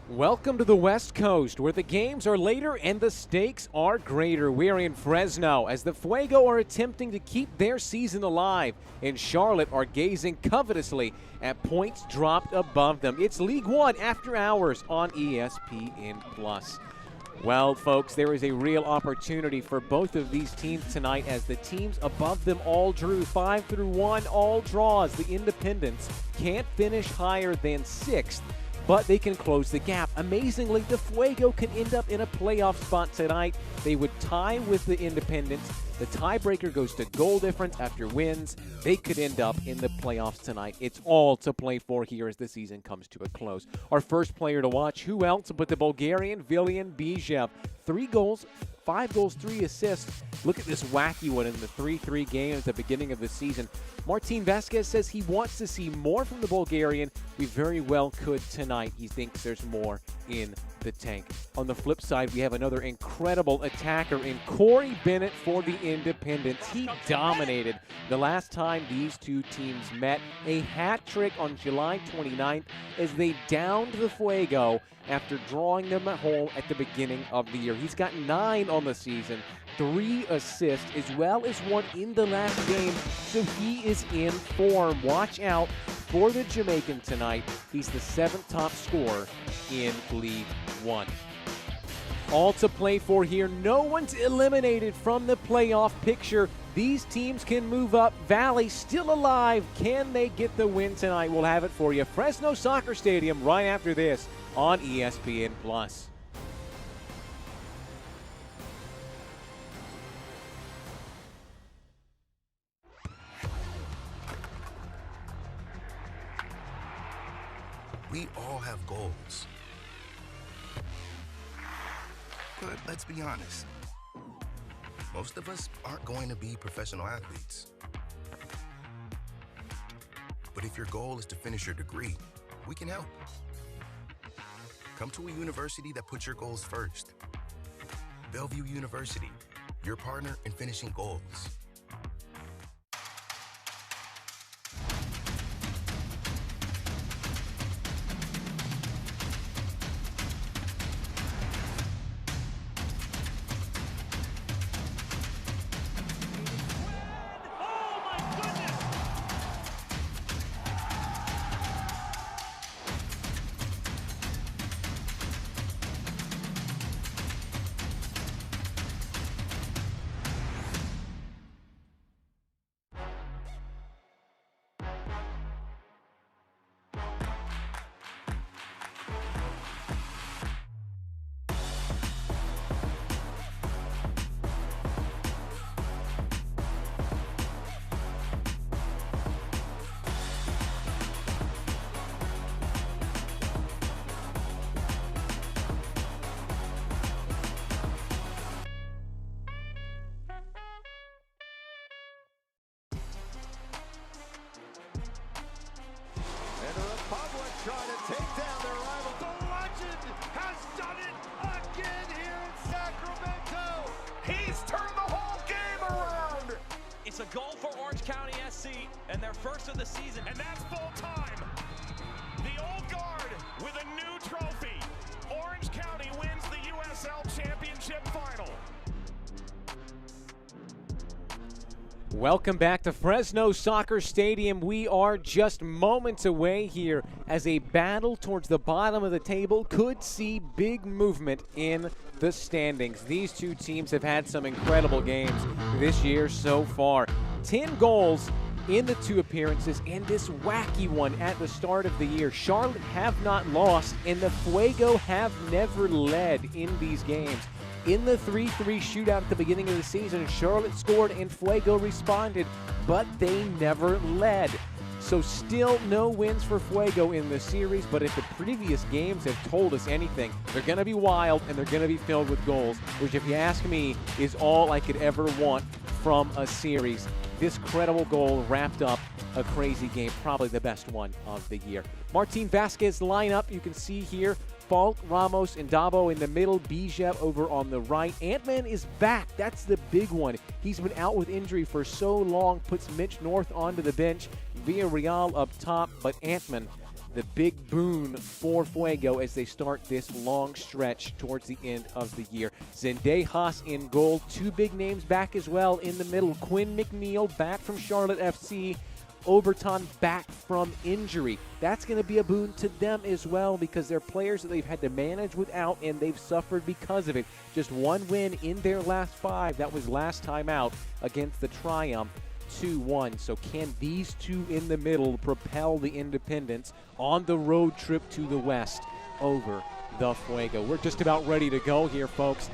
Welcome to the West Coast, where the games are later and the stakes are greater. We're in Fresno as the Fuego are attempting to keep their season alive, and Charlotte are gazing covetously at points dropped above them. It's League One after hours on ESPN+. Well, folks, there is a real opportunity for both of these teams tonight as the teams above them all drew 5 through 1, all draws. The Independents can't finish higher than 6th, but they can close the gap. Amazingly, the Fuego can end up in a playoff spot tonight. They would tie with the Independents. The tiebreaker goes to goal difference after wins. They could end up in the playoffs tonight. It's all to play for here as the season comes to a close. Our first player to watch, who else but the Bulgarian Vilian Bijev. 3 goals, 5 goals, 3 assists. Look at this wacky one in the 3-3 game at the beginning of the season. Martin Vasquez says he wants to see more from the Bulgarian. We very well could tonight. He thinks there's more in the tank. On the flip side, we have another incredible attacker in Corey Bennett for the Independents. He dominated the last time these two teams met. A hat trick on July 29th as they downed the Fuego after drawing them at home at the beginning of the year. He's got 9 on the season, 3 assists, as well as 1 in the last game, so he is in form. Watch out for the Jamaican tonight. He's the 7th top scorer in League One. All to play for here. No one's eliminated from the playoff picture. These teams can move up. Valley still alive. Can they get the win tonight? We'll have it for you. Fresno Soccer Stadium right after this on ESPN+. We all have goals. But let's be honest, most of us aren't going to be professional athletes. But if your goal is to finish your degree, we can help. Come to a university that puts your goals first. Bellevue University, your partner in finishing goals. Trying to take down their rival. The legend has done it again here in Sacramento. He's turned the whole game around. It's a goal for Orange County SC and their first of the season. And that's full time. The old guard with a new trophy. Orange County wins the USL Championship final. Welcome back to Fresno Soccer Stadium. We are just moments away here as a battle towards the bottom of the table could see big movement in the standings. These two teams have had some incredible games this year so far. 10 goals in the 2 appearances and this wacky one at the start of the year. Charlotte have not lost and the Fuego have never led in these games. In the 3-3 shootout at the beginning of the season, Charlotte scored and Fuego responded, but they never led. So still no wins for Fuego in the series, but if the previous games have told us anything, they're going to be wild and they're going to be filled with goals, which if you ask me is all I could ever want from a series. This credible goal wrapped up a crazy game, probably the best one of the year. Martin Vasquez lineup, you can see here. Falk, Ramos, and Dabo in the middle. Bijev over on the right. Ant-Man is back. That's the big one. He's been out with injury for so long. Puts Mitch North onto the bench. Villarreal up top. But Ant-Man the big boon for Fuego as they start this long stretch towards the end of the year. Zendejas in goal, 2 big names back as well in the middle. Quinn McNeil back from Charlotte FC. Oberton back from injury. That's going to be a boon to them as well because they're players that they've had to manage without, and they've suffered because of it. Just 1 win in their last 5. That was last time out against the Triumph, 2-1. So can these 2 in the middle propel the Independents on the road trip to the West over the Fuego? We're just about ready to go here, folks.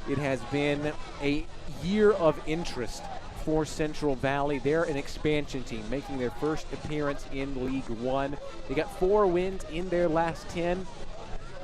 It has been a year of interest for Central Valley. They're an expansion team making their first appearance in League One. They got 4 wins in their last 10.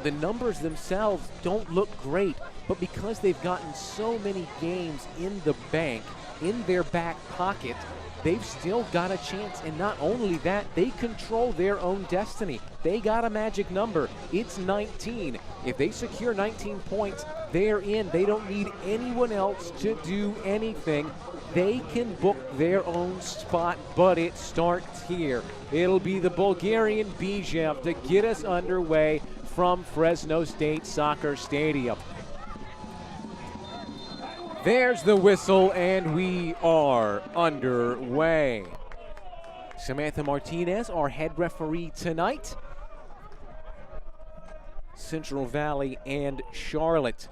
The numbers themselves don't look great, but because they've gotten so many games in the bank, in their back pocket, they've still got a chance. And not only that, they control their own destiny. They got a magic number. It's 19. If they secure 19 points, they're in. They don't need anyone else to do anything. They can book their own spot, but it starts here. It'll be the Bulgarian Bijev to get us underway from Fresno State Soccer Stadium. There's the whistle, and we are underway. Samantha Martinez, our head referee tonight. Central Valley and Charlotte.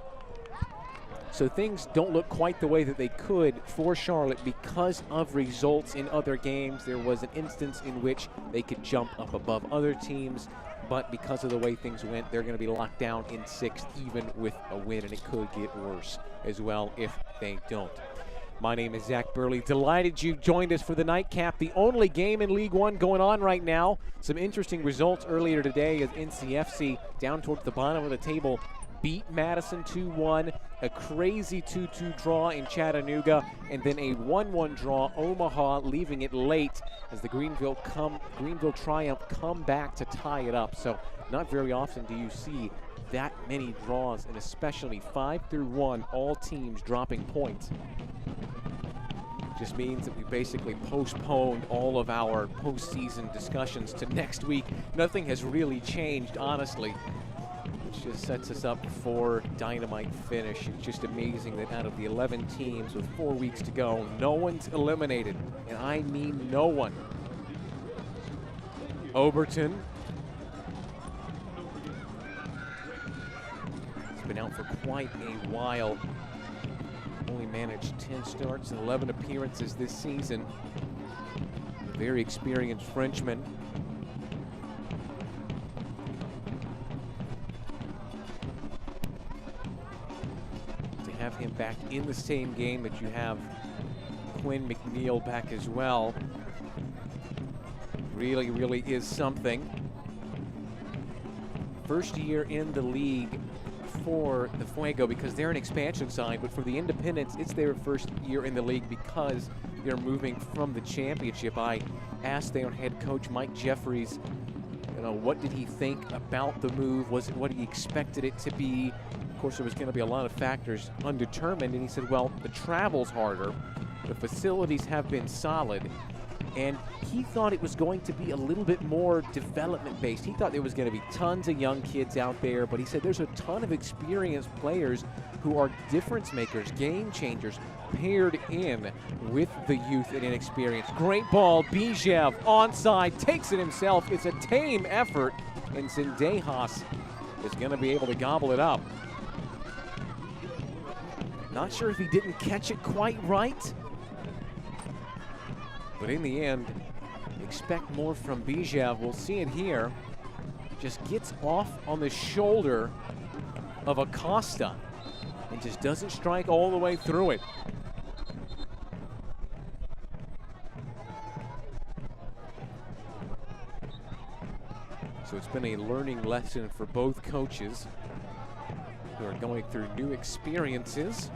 So things don't look quite the way that they could for Charlotte because of results in other games. There was an instance in which they could jump up above other teams, but because of the way things went, they're going to be locked down in 6th even with a win, and it could get worse as well if they don't. My name is Zach Burley. Delighted you joined us for the nightcap, the only game in League One going on right now. Some interesting results earlier today as NCFC, down towards the bottom of the table, beat Madison 2-1, a crazy 2-2 draw in Chattanooga, and then a 1-1 draw Omaha, leaving it late as the Greenville Triumph come back to tie it up. So not very often do you see that many draws, and especially 5-1, all teams dropping points. Just means that we basically postponed all of our postseason discussions to next week. Nothing has really changed, honestly. Which just sets us up for dynamite finish. It's just amazing that out of the 11 teams with 4 weeks to go, no one's eliminated, and I mean no one. Oberton. He's been out for quite a while. Only managed 10 starts and 11 appearances this season. A very experienced Frenchman. Have him back in the same game that you have Quinn McNeil back as well. Really is something. First year in the league for the Fuego because they're an expansion side, but for the Independents, it's their first year in the league because they're moving from the championship. I asked their head coach, Mike Jeffries, what did he think about the move? Was it what he expected it to be? Of course, there was going to be a lot of factors undetermined, and he said, well, the travel's harder, the facilities have been solid, and he thought it was going to be a little bit more development-based. He thought there was going to be tons of young kids out there, but he said there's a ton of experienced players who are difference makers, game changers, paired in with the youth and inexperience. Great ball, Bijev onside, takes it himself. It's a tame effort, and Zendejas is going to be able to gobble it up. Not sure if he didn't catch it quite right, but in the end, expect more from Bijev. We'll see it here. Just gets off on the shoulder of Acosta and just doesn't strike all the way through it. So it's been a learning lesson for both coaches who are going through new experiences.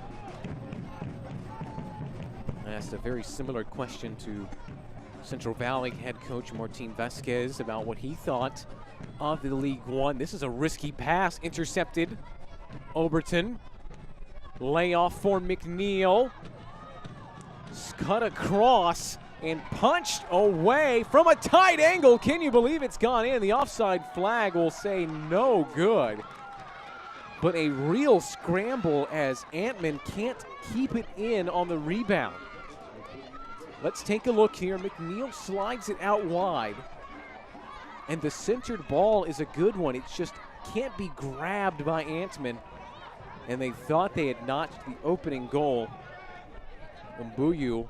I asked a very similar question to Central Valley head coach Martin Vasquez about what he thought of the League One. This is a risky pass, intercepted. Oberton, layoff for McNeil. Cut across, and punched away from a tight angle. Can you believe it's gone in? The offside flag will say no good. But a real scramble as Antman can't keep it in on the rebound. Let's take a look here. McNeil slides it out wide. And the centered ball is a good one. It just can't be grabbed by Antman. And they thought they had notched the opening goal. Mbuyu,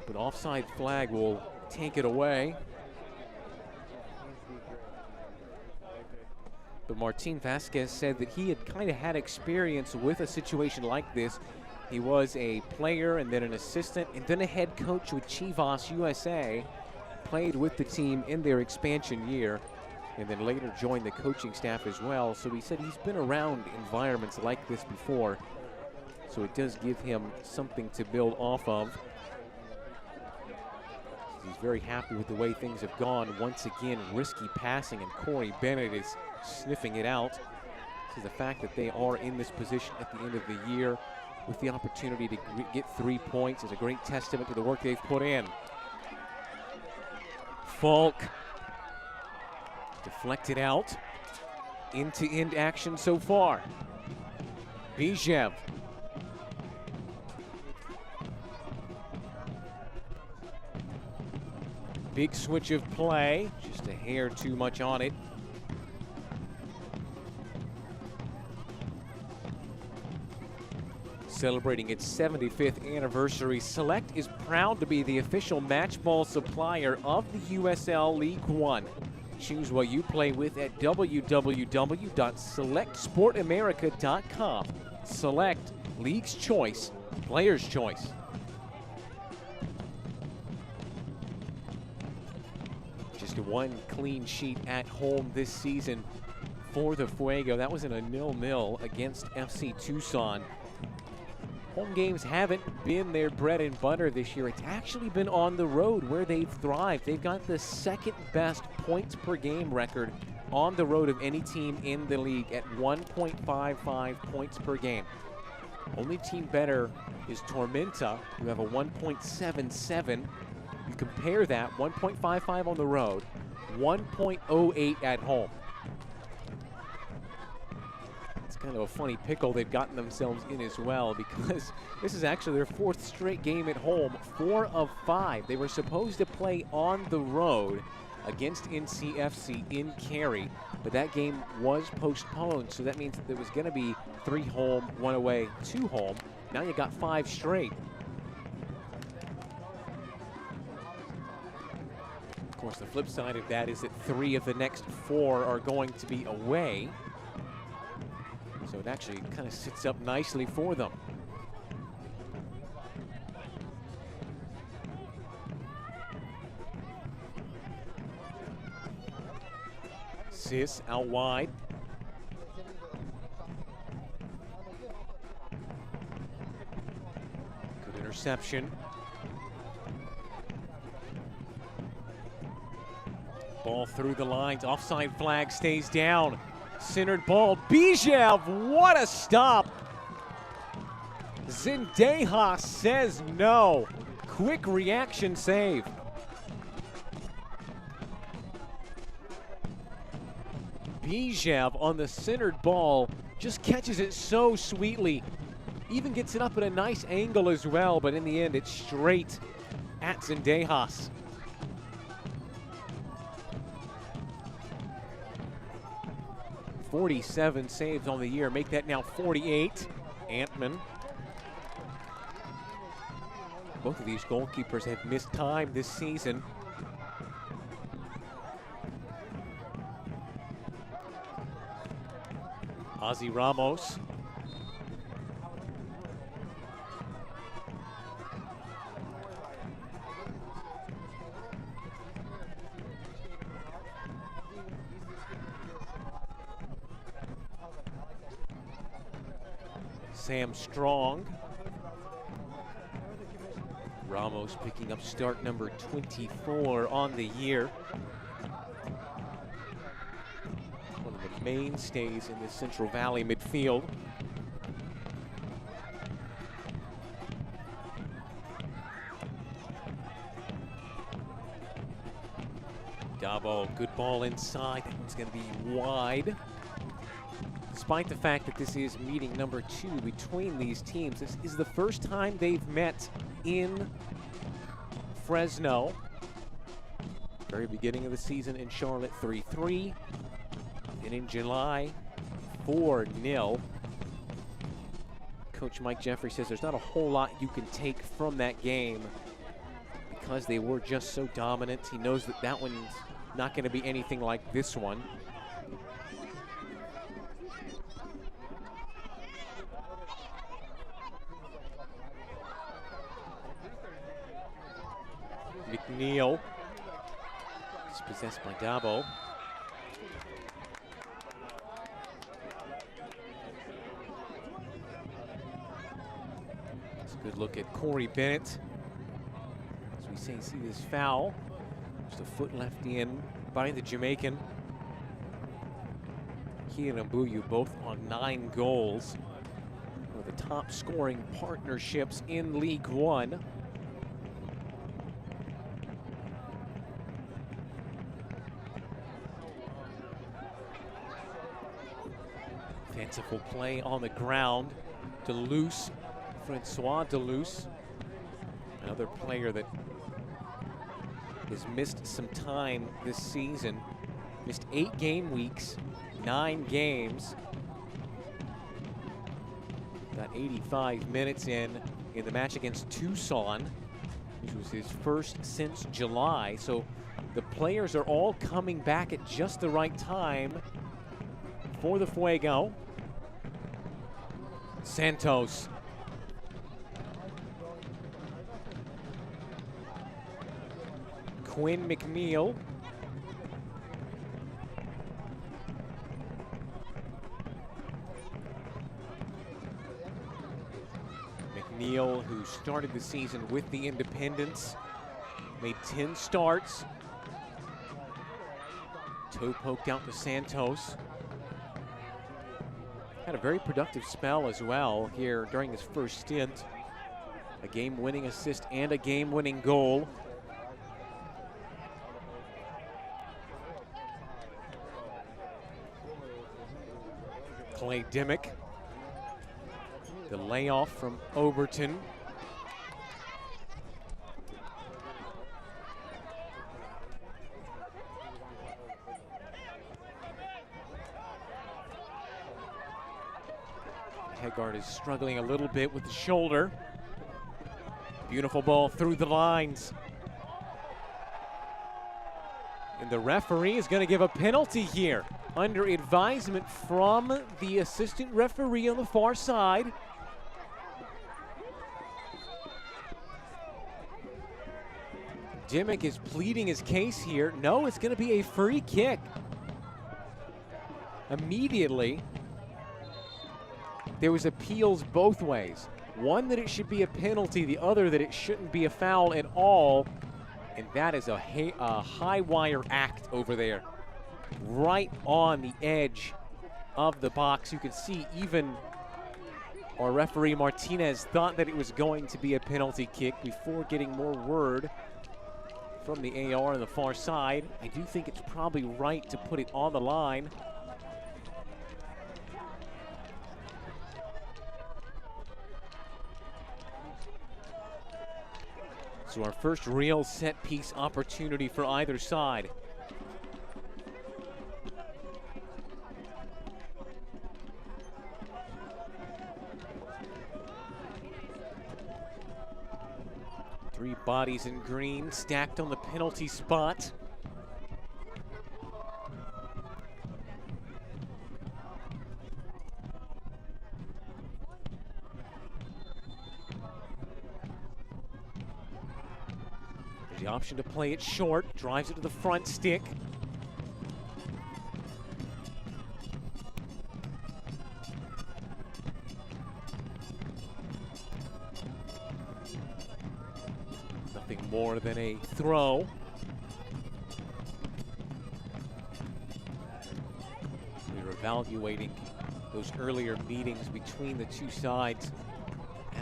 but offside flag will take it away. But Martin Vasquez said that he had kind of had experience with a situation like this. He was a player and then an assistant and then a head coach with Chivas USA. Played with the team in their expansion year and then later joined the coaching staff as well. So he said he's been around environments like this before. So it does give him something to build off of. He's very happy with the way things have gone. Once again, risky passing, and Corey Bennett is sniffing it out. So the fact that they are in this position at the end of the year with the opportunity to get 3 points is a great testament to the work they've put in. Falk deflected out. End-to-end action so far. Bijev. Big switch of play, just a hair too much on it. Celebrating its 75th anniversary, Select is proud to be the official match ball supplier of the USL League One. Choose what you play with at www.selectsportamerica.com. Select, League's choice, player's choice. Just one clean sheet at home this season for the Fuego. That was in a 0-0 against FC Tucson. Home games haven't been their bread and butter this year. It's actually been on the road where they've thrived. They've got the second best points per game record on the road of any team in the league at 1.55 points per game. Only team better is Tormenta, who have a 1.77. You compare that, 1.55 on the road, 1.08 at home. It's kind of a funny pickle they've gotten themselves in as well, because this is actually their fourth straight game at home, 4 of 5. They were supposed to play on the road against NCFC in Cary, but that game was postponed, so that means that there was going to be 3 home, 1 away, 2 home. Now you got 5 straight. Of course, the flip side of that is that 3 of the next 4 are going to be away. So it actually kind of sits up nicely for them. Sis out wide. Good interception. Ball through the lines. Offside flag stays down. Centered ball. Bijev, what a stop. Zendejas says no. Quick reaction save. Bijev on the centered ball just catches it so sweetly. Even gets it up at a nice angle as well, but in the end it's straight at Zendejas. 47 saves on the year, make that now 48. Antman. Both of these goalkeepers have missed time this season. Ozzy Ramos. Sam Strong. Ramos picking up start number 24 on the year. One of the mainstays in the Central Valley midfield. Dabo, good ball inside. That one's going to be wide. Despite the fact that this is meeting number 2 between these teams, this is the first time they've met in Fresno. Very beginning of the season in Charlotte, 3-3. And in July, 4-0. Coach Mike Jeffrey says there's not a whole lot you can take from that game because they were just so dominant. He knows that that one's not going to be anything like this one. McNeil is possessed by Dabo. It's a good look at Corey Bennett. As we see this foul. Just a foot left in by the Jamaican. He and Mbuyu both on 9 goals. One of the top scoring partnerships in League One. Fanciful play on the ground. Deleuze, Francois Deleuze, another player that has missed some time this season. Missed 8 game weeks, 9 games. Got 85 minutes in the match against Tucson, which was his first since July. So the players are all coming back at just the right time for the Fuego. Santos. Quinn McNeil. McNeil, who started the season with the Independents, made 10 starts. Toe poked out to Santos. Had a very productive spell as well here during his first stint. A game-winning assist and a game-winning goal. Clay Dimmick. The layoff from Overton. Heggard is struggling a little bit with the shoulder. Beautiful ball through the lines. And the referee is going to give a penalty here under advisement from the assistant referee on the far side. Dimmick is pleading his case here. No, it's going to be a free kick. Immediately, there was appeals both ways. One that it should be a penalty, the other that it shouldn't be a foul at all. And that is a high wire act over there. Right on the edge of the box. You can see even our referee Martinez thought that it was going to be a penalty kick before getting more word from the AR on the far side. I do think it's probably right to put it on the line. So our first real set piece opportunity for either side. Three bodies in green stacked on the penalty spot. There's the option to play it short, drives it to the front stick. Nothing more than a throw. We were evaluating those earlier meetings between the two sides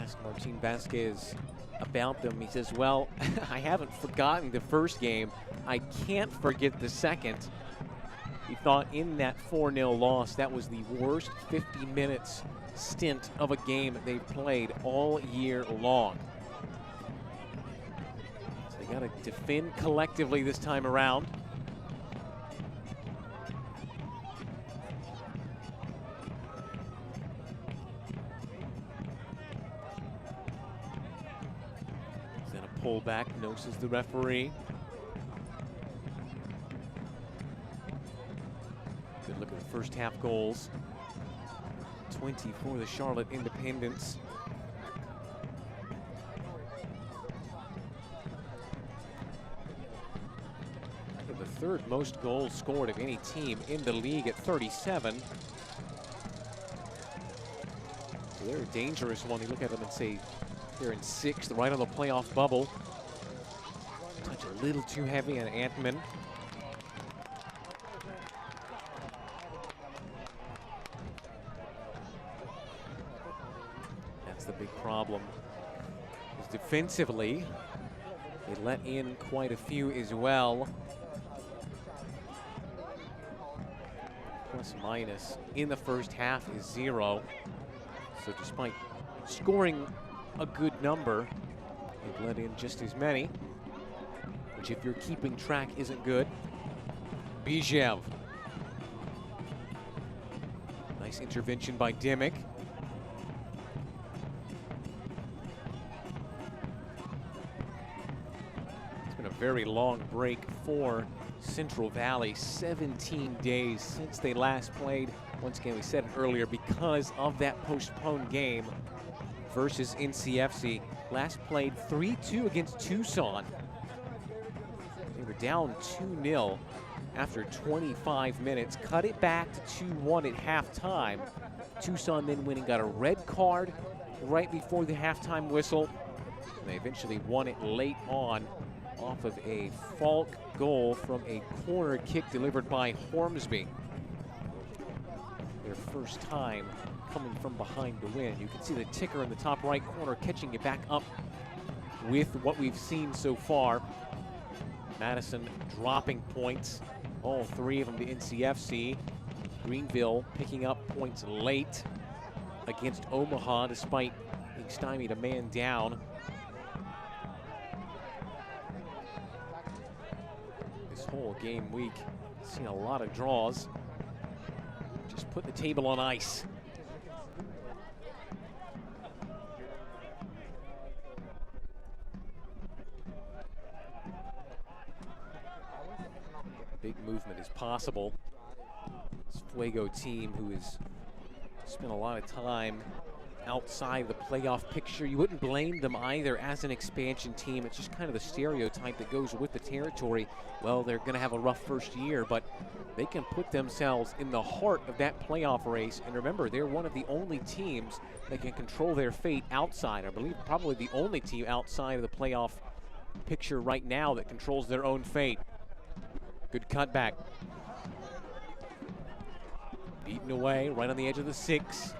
Ask Martin Vasquez about them. He says, well, I haven't forgotten the first game. I can't forget the second. He thought in that 4-0 loss, that was the worst 50 minutes stint of a game that they've played all year long. So they got to defend collectively this time around. Then a pullback, notices the referee. Good look at the first half goals. 20 for the Charlotte Independents. The third most goals scored of any team in the league at 37. So they're a dangerous one. You look at them and say they're in 6th, right on the playoff bubble. Touch a little too heavy on Antman. The big problem is defensively. They let in quite a few as well. Plus minus in the first half is 0. So despite scoring a good number, they've let in just as many, which if you're keeping track isn't good. Bijev. Nice intervention by Dimick. Very long break for Central Valley. 17 days since they last played. Once again, we said it earlier, because of that postponed game versus NCFC. Last played 3-2 against Tucson. They were down 2-0 after 25 minutes. Cut it back to 2-1 at halftime. Tucson then winning, got a red card right before the halftime whistle. And they eventually won it late on, off of a Falk goal from a corner kick delivered by Hornsby. Their first time coming from behind to win. You can see the ticker in the top right corner catching you back up with what we've seen so far. Madison dropping points, all 3 of them to NCFC. Greenville picking up points late against Omaha despite being stymied a man down. Whole game week, seen a lot of draws. Just put the table on ice. Big movement is possible. This Fuego team, who has spent a lot of time outside the playoff picture. You wouldn't blame them either as an expansion team. It's just kind of the stereotype that goes with the territory. Well, they're going to have a rough first year, but they can put themselves in the heart of that playoff race. And remember, they're one of the only teams that can control their fate outside. I believe probably the only team outside of the playoff picture right now that controls their own fate. Good cutback. Beaten away right on the edge of the 6.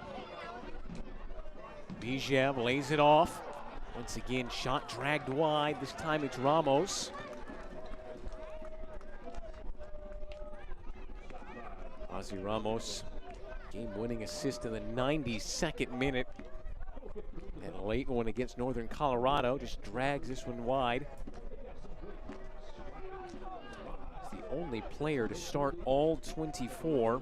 Bijev lays it off. Once again, shot dragged wide. This time it's Ramos. Ozzy Ramos, game-winning assist in the 92nd minute. And a late one against Northern Colorado, just drags this one wide. He's the only player to start all 24.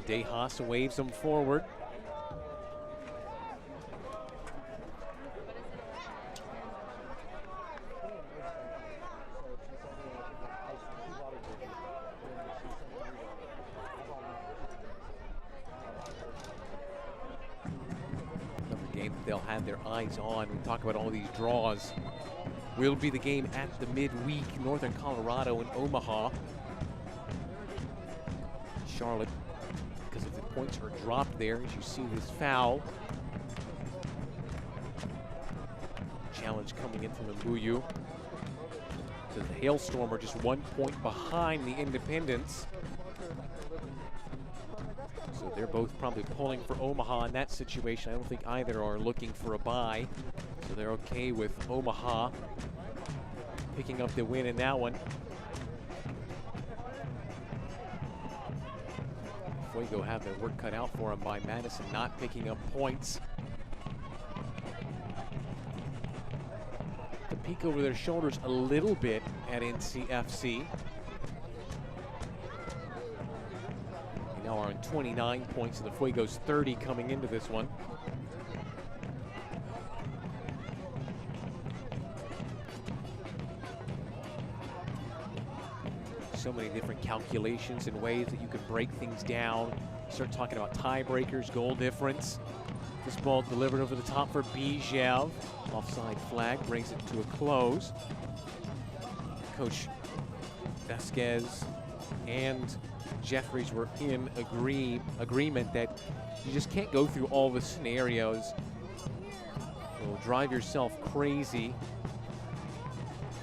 Dejas waves him forward. Another game that they'll have their eyes on. We talk about all these draws. Will be the game at the midweek, Northern Colorado and Omaha. Charlotte, because if the points are dropped there, as you see this foul. challenge coming in from Mbuyu. So the Hailstorm are just 1 point behind the Independents. So they're both probably pulling for Omaha in that situation. I don't think either are looking for a bye. So they're okay with Omaha picking up the win in that one. Fuego have their work cut out for them by Madison not picking up points. The peek over their shoulders a little bit at NCFC. They now are on 29 points, and the Fuego's 30 coming into this one. So many different calculations and ways that you can break things down. You start talking about tiebreakers, goal difference. This ball delivered over the top for Bijev. Offside flag brings it to a close. Coach Vasquez and Jeffries were in agreement that you just can't go through all the scenarios. You'll drive yourself crazy.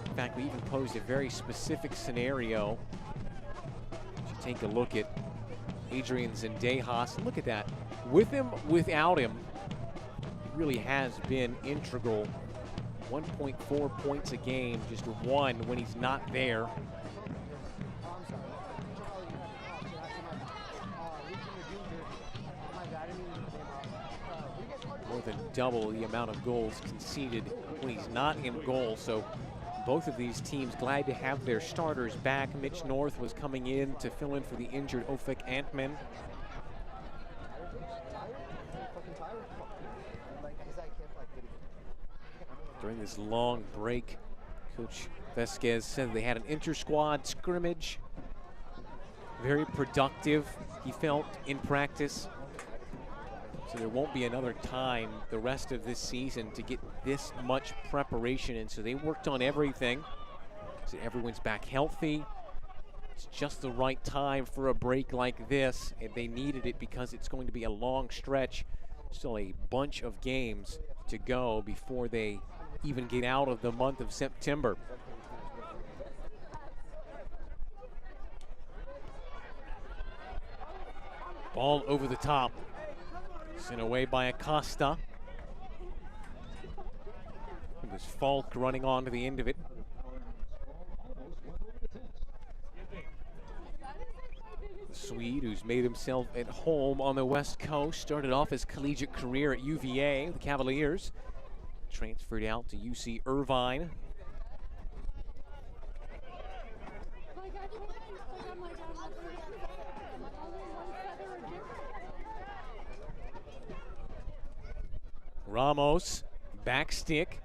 In fact, we even posed a very specific scenario. If you take a look at Adrian Zendejas, look at that. With him, without him, he really has been integral. 1.4 points a game, just one when he's not there. More than double the amount of goals conceded when he's not in goal. So both of these teams glad to have their starters back. Mitch North was coming in to fill in for the injured Ofek Antman. During this long break, Coach Vasquez said they had an inter-squad scrimmage. Very productive, he felt, in practice. So there won't be another time the rest of this season to get this much preparation in. So they worked on everything. So everyone's back healthy. It's just the right time for a break like this, and they needed it because it's going to be a long stretch. Still a bunch of games to go before they even get out of the month of September. Ball over the top. Sent away by Acosta. It was Falk running onto the end of it. The Swede, who's made himself at home on the West Coast, started off his collegiate career at UVA, the Cavaliers. Transferred out to UC Irvine. Ramos, back stick.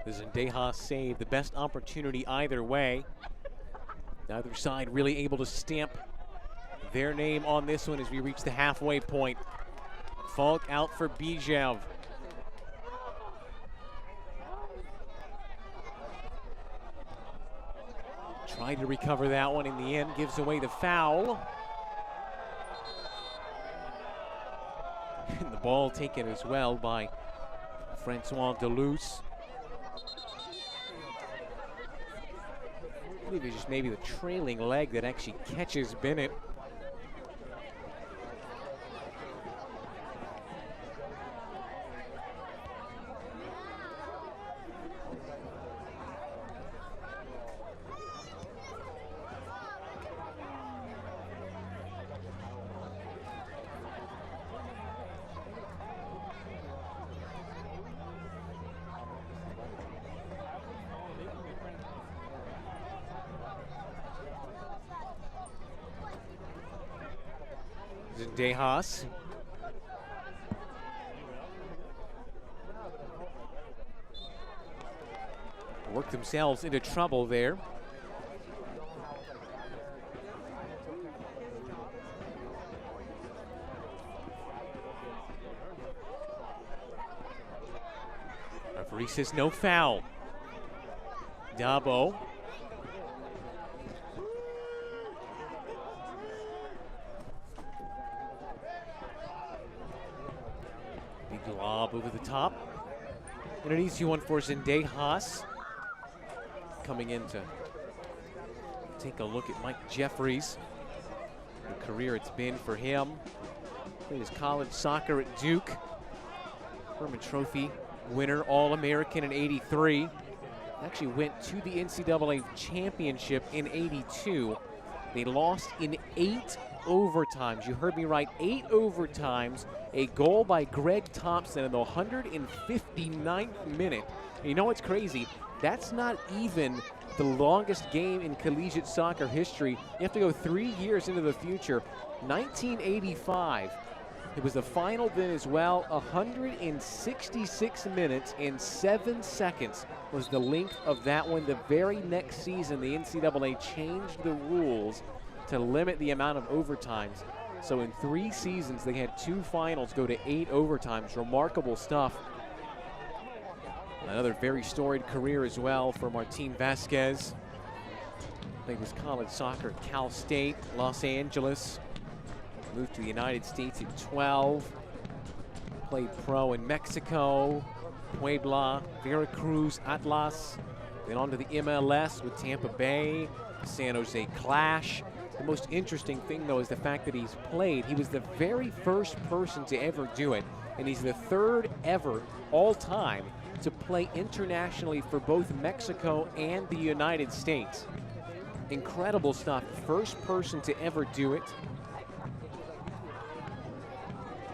The Zendejas save, the best opportunity either way. Neither side really able to stamp their name on this one as we reach the halfway point. Falk out for Bijev. Tried to recover that one in the end, gives away the foul. And the ball taken as well by Francois Deleuze. I believe it's just maybe the trailing leg that actually catches Bennett. Zendejas. Worked themselves into trouble there. Referee says no foul. Dabo. Lob over the top. And an easy one for Zendejas. Coming in to take a look at Mike Jeffries. The career it's been for him. Played his college soccer at Duke. Herman Trophy winner, All-American in '83. Actually went to the NCAA championship in '82. They lost in 8 overtimes. You heard me right, 8 overtimes. A goal by Greg Thompson in the 159th minute. And you know what's crazy? That's not even the longest game in collegiate soccer history. You have to go 3 years into the future. 1985. It was the final then as well. 166 minutes and 7 seconds was the length of that one. The very next season, the NCAA changed the rules to limit the amount of overtimes. So in 3 seasons, they had 2 finals go to 8 overtimes. Remarkable stuff. Another very storied career as well for Martin Vasquez. Played his college soccer at Cal State, Los Angeles. Moved to the United States at 12. Played pro in Mexico, Puebla, Veracruz, Atlas. Then on to the MLS with Tampa Bay, San Jose Clash. The most interesting thing, though, is the fact that he's played. He was the very first person to ever do it, and he's the 3rd ever all-time to play internationally for both Mexico and the United States. Incredible stuff. First person to ever do it.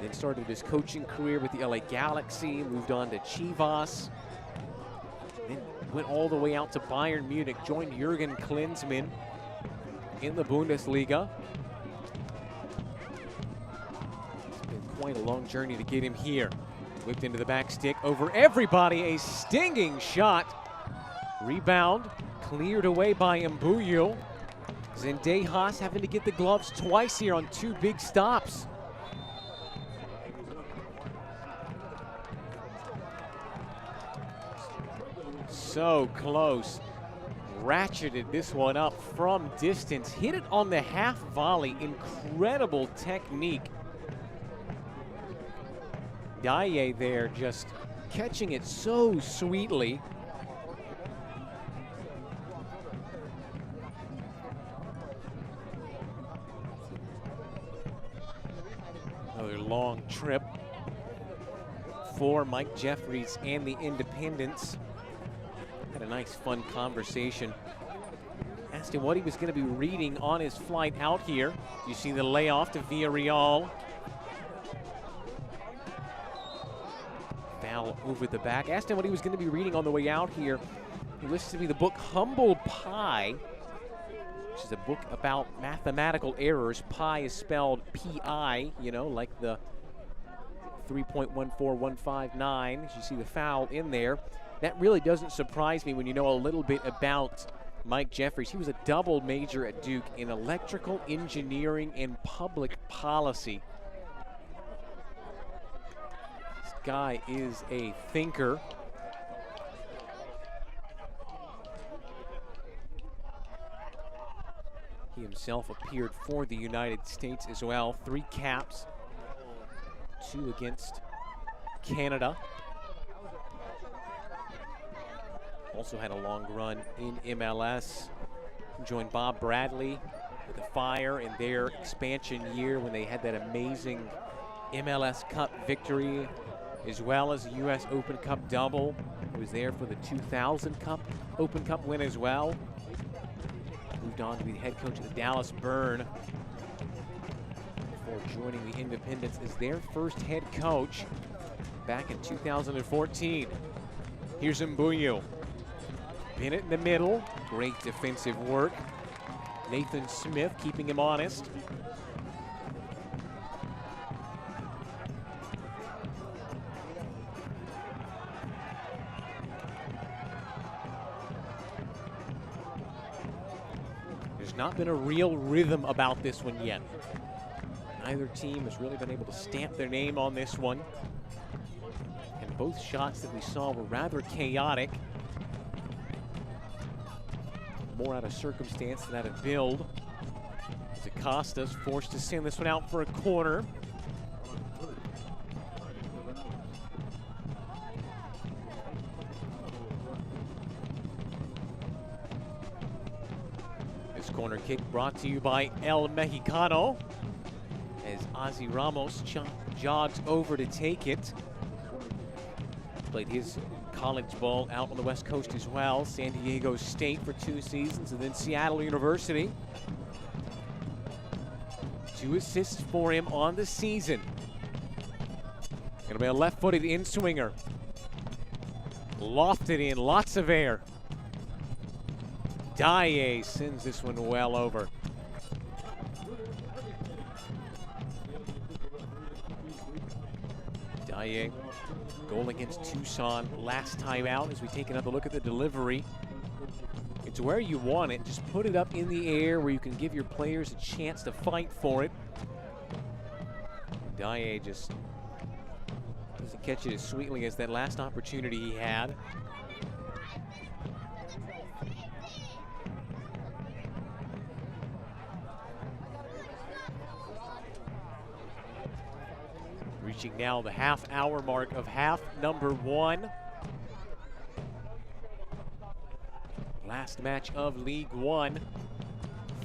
Then started his coaching career with the LA Galaxy, moved on to Chivas. Then went all the way out to Bayern Munich, joined Jurgen Klinsmann in the Bundesliga. It's been quite a long journey to get him here. Whipped into the back stick over everybody, a stinging shot. Rebound, cleared away by Mbuyu. Zendejas having to get the gloves twice here on 2 big stops. So close. Ratcheted this one up from distance. Hit it on the half volley. Incredible technique. Daye there just catching it so sweetly. Another long trip for Mike Jeffries and the Independents. Had a nice, fun conversation. Asked him what he was going to be reading on his flight out here. You see the layoff to Villarreal. Foul over the back. Asked him what he was going to be reading on the way out here. He listed me the book Humble Pi, which is a book about mathematical errors. Pi is spelled P-I, you know, like the 3.14159. You see the foul in there. That really doesn't surprise me when you know a little bit about Mike Jeffries. He was a double major at Duke in electrical engineering and public policy. This guy is a thinker. He himself appeared for the United States as well. 3 caps, 2 against Canada. Also had a long run in MLS. Joined Bob Bradley with the Fire in their expansion year when they had that amazing MLS Cup victory, as well as the U.S. Open Cup double. He was there for the 2000 Open Cup win as well. Moved on to be the head coach of the Dallas Burn before joining the Independents as their first head coach back in 2014. Here's Mbuyu. Bennett in the middle. Great defensive work. Nathan Smith keeping him honest. There's not been a real rhythm about this one yet. Neither team has really been able to stamp their name on this one. And both shots that we saw were rather chaotic. More out of circumstance than out of build. As Acosta's forced to send this one out for a corner. kick brought to you by El Mexicano as Ozzy Ramos jogs over to take it. Played his college ball out on the West Coast as well. San Diego State for 2 seasons and then Seattle University. 2 assists for him on the season. Gonna be a left-footed in-swinger. Lofted in, lots of air. Dye sends this one well over. Dye, goal against Tucson last time out as we take another look at the delivery. It's where you want it. Just put it up in the air where you can give your players a chance to fight for it. Dye just doesn't catch it as sweetly as that last opportunity he had. Reaching now the half-hour mark of half number 1. Last match of League One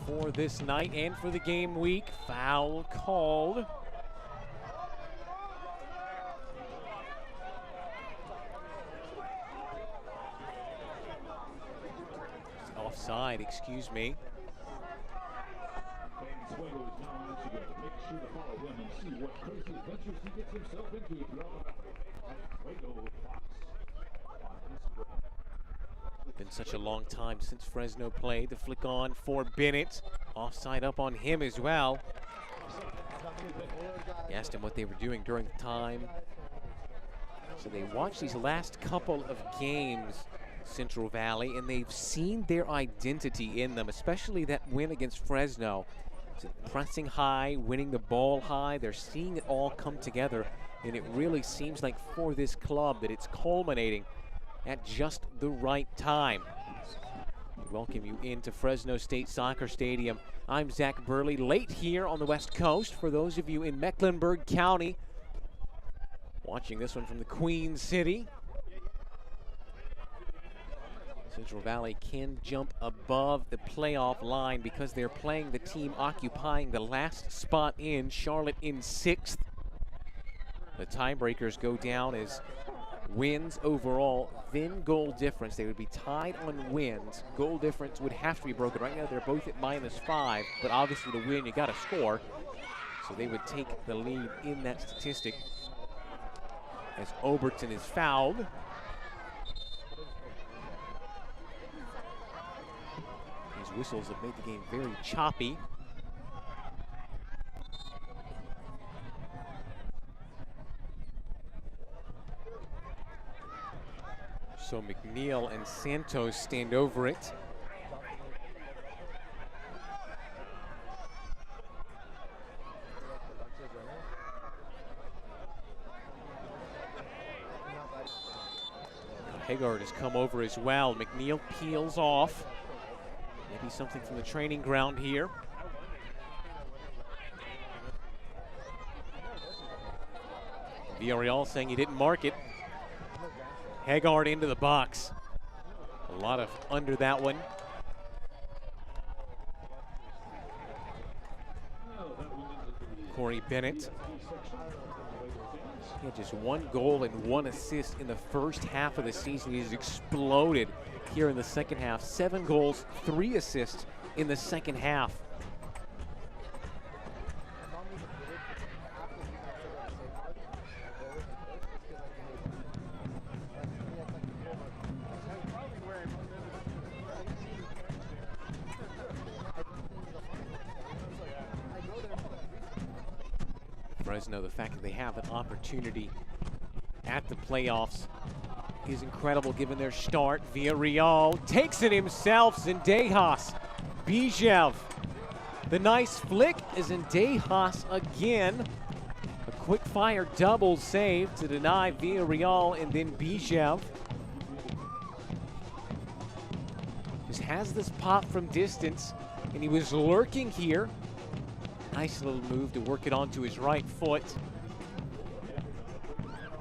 for this night and for the game week. Foul called. Offside, excuse me. Been such a long time since Fresno played. The flick on for Bennett. Offside up on him as well. He asked him what they were doing during the time. So they watched these last couple of games, Central Valley, and they've seen their identity in them, especially that win against Fresno. Pressing high, winning the ball high. They're seeing it all come together, and it really seems like for this club that it's culminating at just the right time. We welcome you into Fresno State Soccer Stadium. I'm Zach Burley, late here on the West Coast. For those of you in Mecklenburg County, watching this one from the Queen City. Central Valley can jump above the playoff line because they're playing the team occupying the last spot in, Charlotte in 6th. The tiebreakers go down as wins overall, then goal difference. They would be tied on wins. Goal difference would have to be broken. Right now they're both at -5, but obviously to win you got to score. So they would take the lead in that statistic as Oberton is fouled. These whistles have made the game very choppy. So McNeil and Santos stand over it. Haggard has come over as well. McNeil peels off. Maybe something from the training ground here. Villarreal saying he didn't mark it. Haggard into the box. A lot of under that one. Corey Bennett. He had just 1 goal and 1 assist in the first half of the season. He's exploded here in the second half. 7 goals, 3 assists in the second half. Fresno, the fact that they have an opportunity at the playoffs is incredible given their start. Villarreal takes it himself. Zendejas, Bijev. The nice flick is Zendejas again. A quick fire double save to deny Villarreal, and then Bijev just has this pop from distance, and he was lurking here. Nice little move to work it onto his right foot.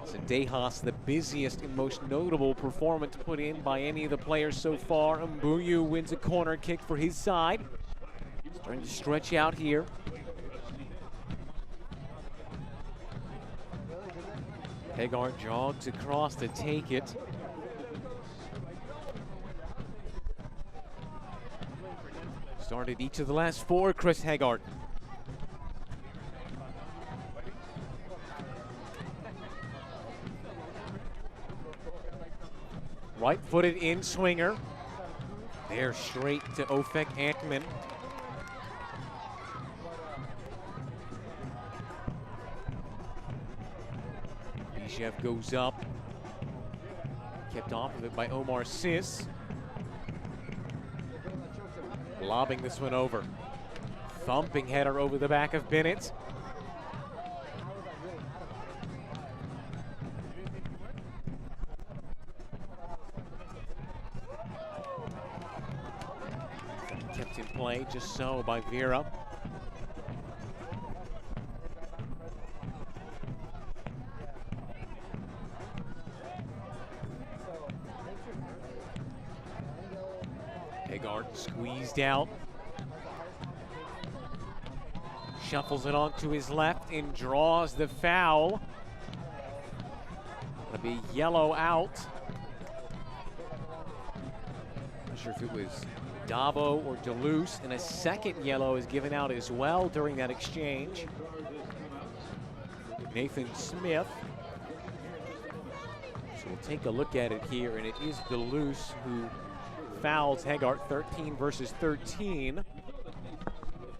Zendejas, the busiest and most notable performance put in by any of the players so far. Mbuyu wins a corner kick for his side. Trying to stretch out here. Hagar jogs across to take it. Started each of the last 4, Chris Haggard. Right-footed in-swinger. There straight to Ofek Ankman. Bishev goes up. Kept off of it by Omar Sis. Lobbing this one over. Thumping header over the back of Bennett. Kept in play just so by Vera. Haggard squeezed out. Shuffles it onto his left and draws the foul. It'll be yellow out. Not sure if it was Davo or Deleuze, and a second yellow is given out as well during that exchange. Nathan Smith. So we'll take a look at it here, and it is Deleuze who fouls Haggard, 13 versus 13.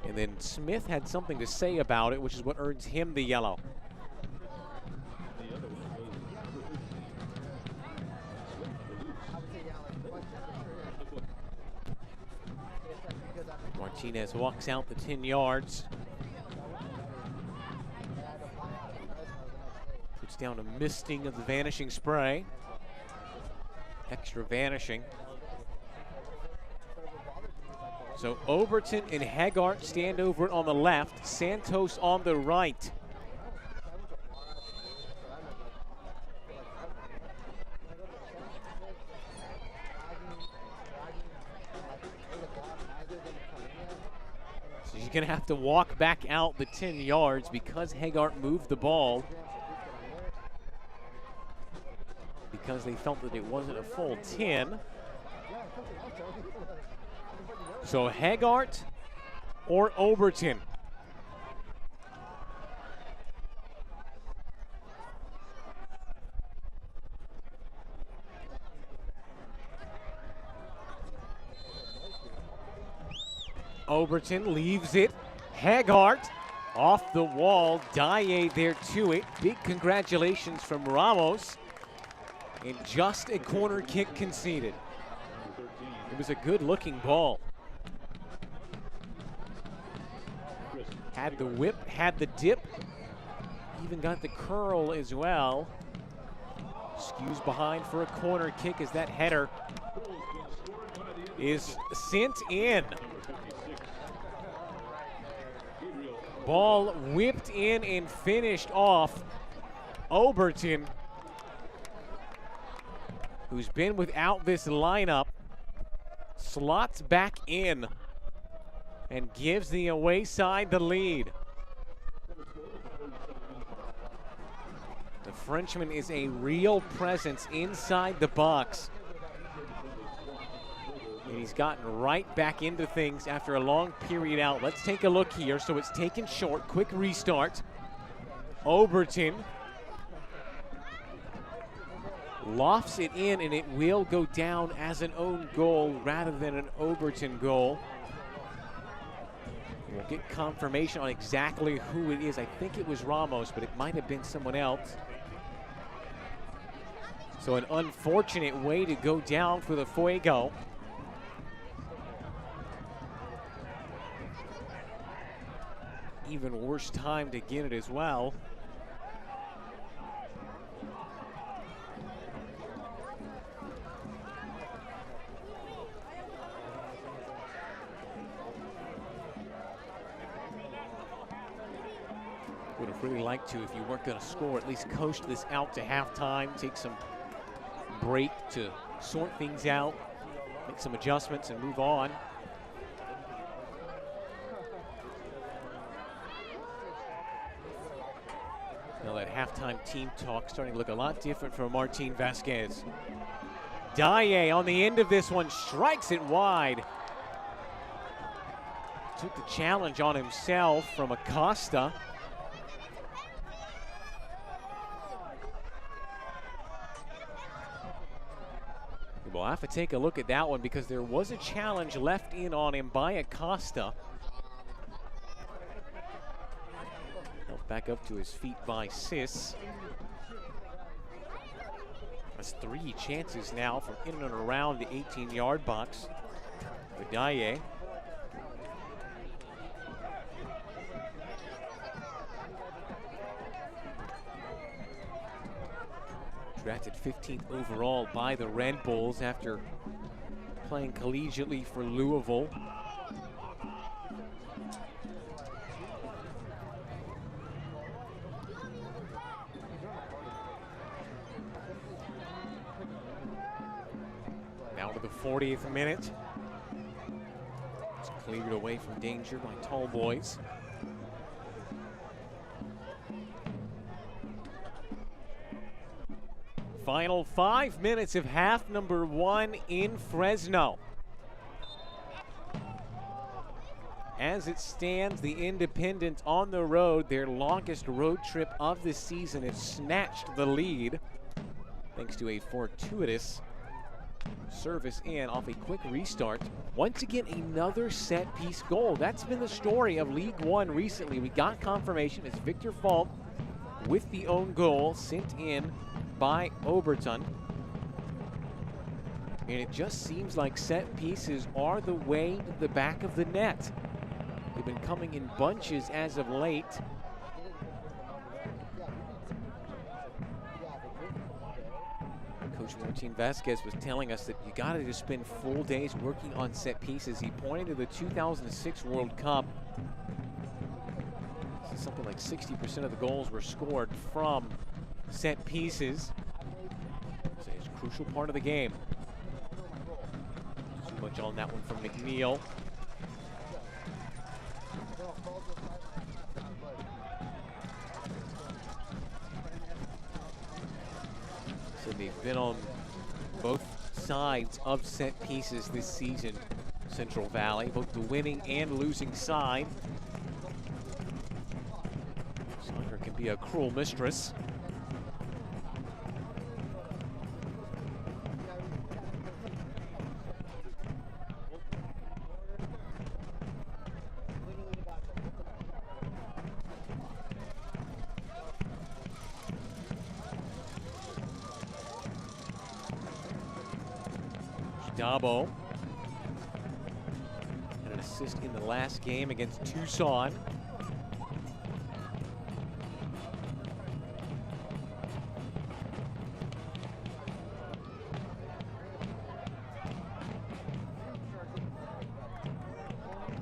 And then Smith had something to say about it, which is what earns him the yellow. Martinez walks out the 10 yards. Puts down a misting of the vanishing spray. Extra vanishing. So Overton and Haggard stand over on the left, Santos on the right. So she's gonna have to walk back out the 10 yards because Haggard moved the ball. Because they felt that it wasn't a full 10. So Haggard or Overton. Overton leaves it. Haggard off the wall. Dye there to it. Big congratulations from Ramos. And just a corner kick conceded. It was a good looking ball. Had the whip, had the dip, even got the curl as well. Skews behind for a corner kick as that header is sent in. Ball whipped in and finished off. Overton, who's been without this lineup, slots back in and gives the away side the lead. The Frenchman is a real presence inside the box. And he's gotten right back into things after a long period out. Let's take a look here. So it's taken short, quick restart. Overton lofts it in, and it will go down as an own goal rather than an Overton goal. We'll get confirmation on exactly who it is. I think it was Ramos, but it might have been someone else. So an unfortunate way to go down for the Fuego. Even worse time to get it as well. Would have really liked to, if you weren't going to score, at least coast this out to halftime, take some break to sort things out, make some adjustments and move on. halftime team talk starting to look a lot different for Martin Vasquez. Dye on the end of this one strikes it wide. Took the challenge on himself from Acosta. We'll have to take a look at that one because there was a challenge left in on him by Acosta. Helped back up to his feet by Sis. That's 3 chances now from in and around the 18-yard box for Dye. Drafted 15th overall by the Red Bulls after playing collegiately for Louisville. Now to the 40th minute. It's cleared away from danger by Tall Boys. Final 5 minutes of half number 1 in Fresno. As it stands, the Independents on the road, their longest road trip of the season, have snatched the lead thanks to a fortuitous service in off a quick restart. Once again, another set-piece goal. That's been the story of League One recently. We got confirmation. It's Victor Falk with the own goal sent in by Oberton. And it just seems like set pieces are the way to the back of the net. They've been coming in bunches as of late. Coach Martin Vasquez was telling us that you gotta just spend full days working on set pieces. He pointed to the 2006 World Cup. Something like 60% of the goals were scored from set pieces. So it's a crucial part of the game. Too much on that one from McNeil. So they've been on both sides of set pieces this season, Central Valley, both the winning and losing side. Soccer can be a cruel mistress. Dabo had an assist in the last game against Tucson.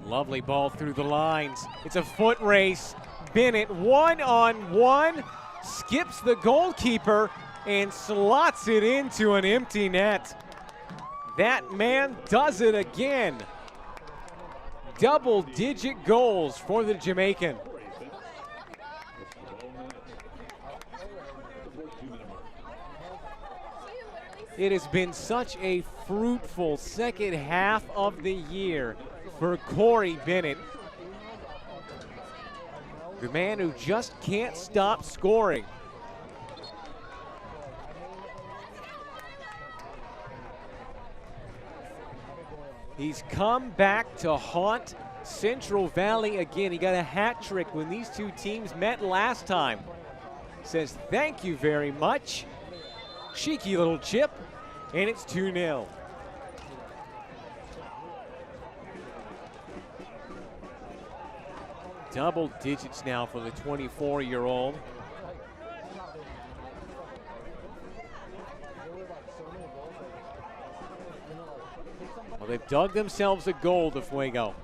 Lovely ball through the lines. It's a foot race. Bennett one-on-one, skips the goalkeeper and slots it into an empty net. That man does it again. Double-digit goals for the Jamaican. It has been such a fruitful second half of the year for Corey Bennett. The man who just can't stop scoring. He's come back to haunt Central Valley again. He got a hat trick when these two teams met last time. Says thank you very much. Cheeky little chip, and it's 2-0. Double digits now for the 24-year-old. Well, they've dug themselves a goal to Fuego.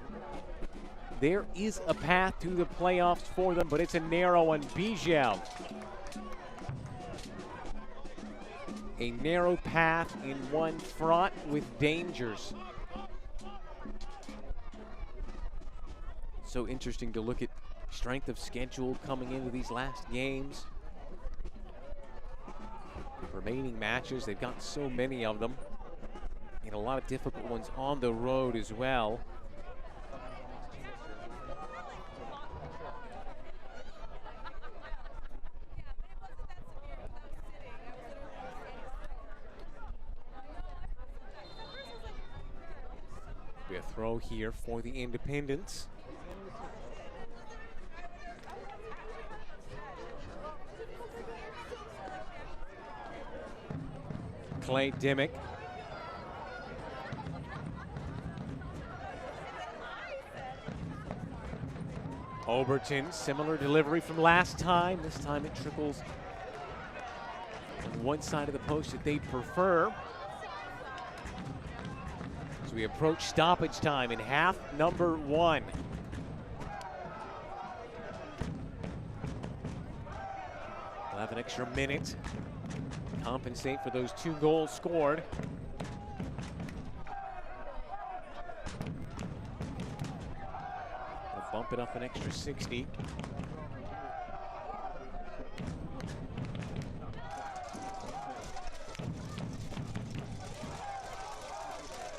There is a path to the playoffs for them, but it's a narrow one. Bijou. A narrow path in one fraught with dangers. So interesting to look at strength of schedule coming into these last games. remaining matches. They've got so many of them, and a lot of difficult ones on the road as well. Be a throw here for the Independents. Clay Dimmick. Overton, similar delivery from last time. This time it trickles on one side of the post that they prefer. So we approach stoppage time in half number 1. We'll have an extra minute. Compensate for those 2 goals scored. We'll bump it up an extra 60.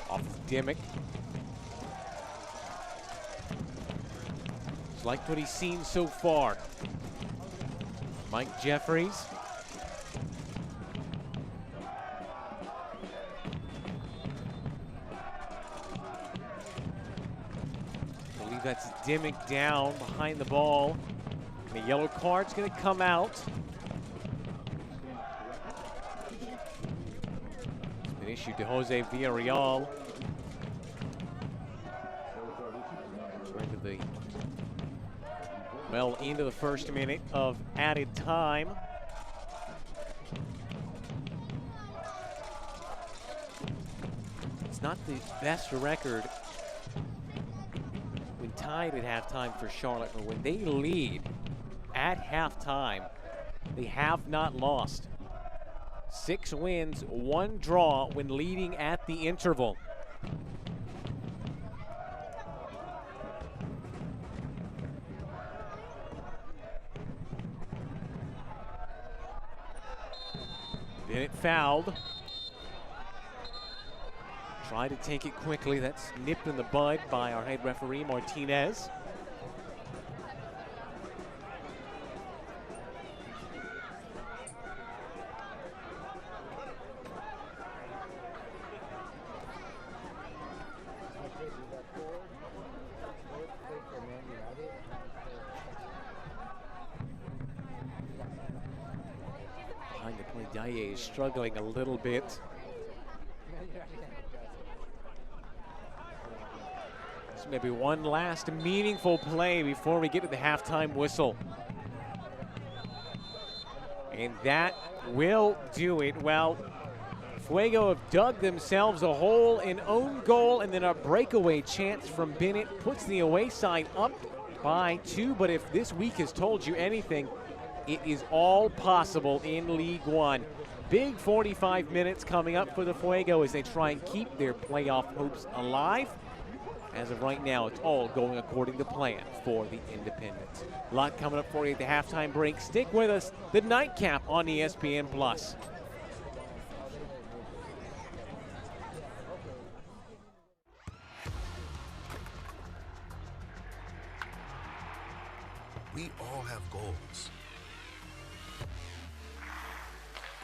Off of Dimmick. He's liked what he's seen so far. Mike Jeffries. I believe that's Dimmick down behind the ball. And the yellow card's going to come out. It's been issued to Jose Villarreal. Well into the first minute of added time. It's not the best record when tied at halftime for Charlotte, but when they lead at halftime, they have not lost. 6 wins, 1 draw when leading at the interval. Bennett fouled. Try to take it quickly. That's nipped in the bud by our head referee, Martinez. Daye is struggling a little bit. So maybe one last meaningful play before we get to the halftime whistle. And that will do it. Well, Fuego have dug themselves a hole, an own goal, and then a breakaway chance from Bennett puts the away side up by 2. But if this week has told you anything, it is all possible in League One. Big 45 minutes coming up for the Fuego as they try and keep their playoff hopes alive. As of right now, it's all going according to plan for the Independents. A lot coming up for you at the halftime break. Stick with us. The Nightcap on ESPN+. We all have goals.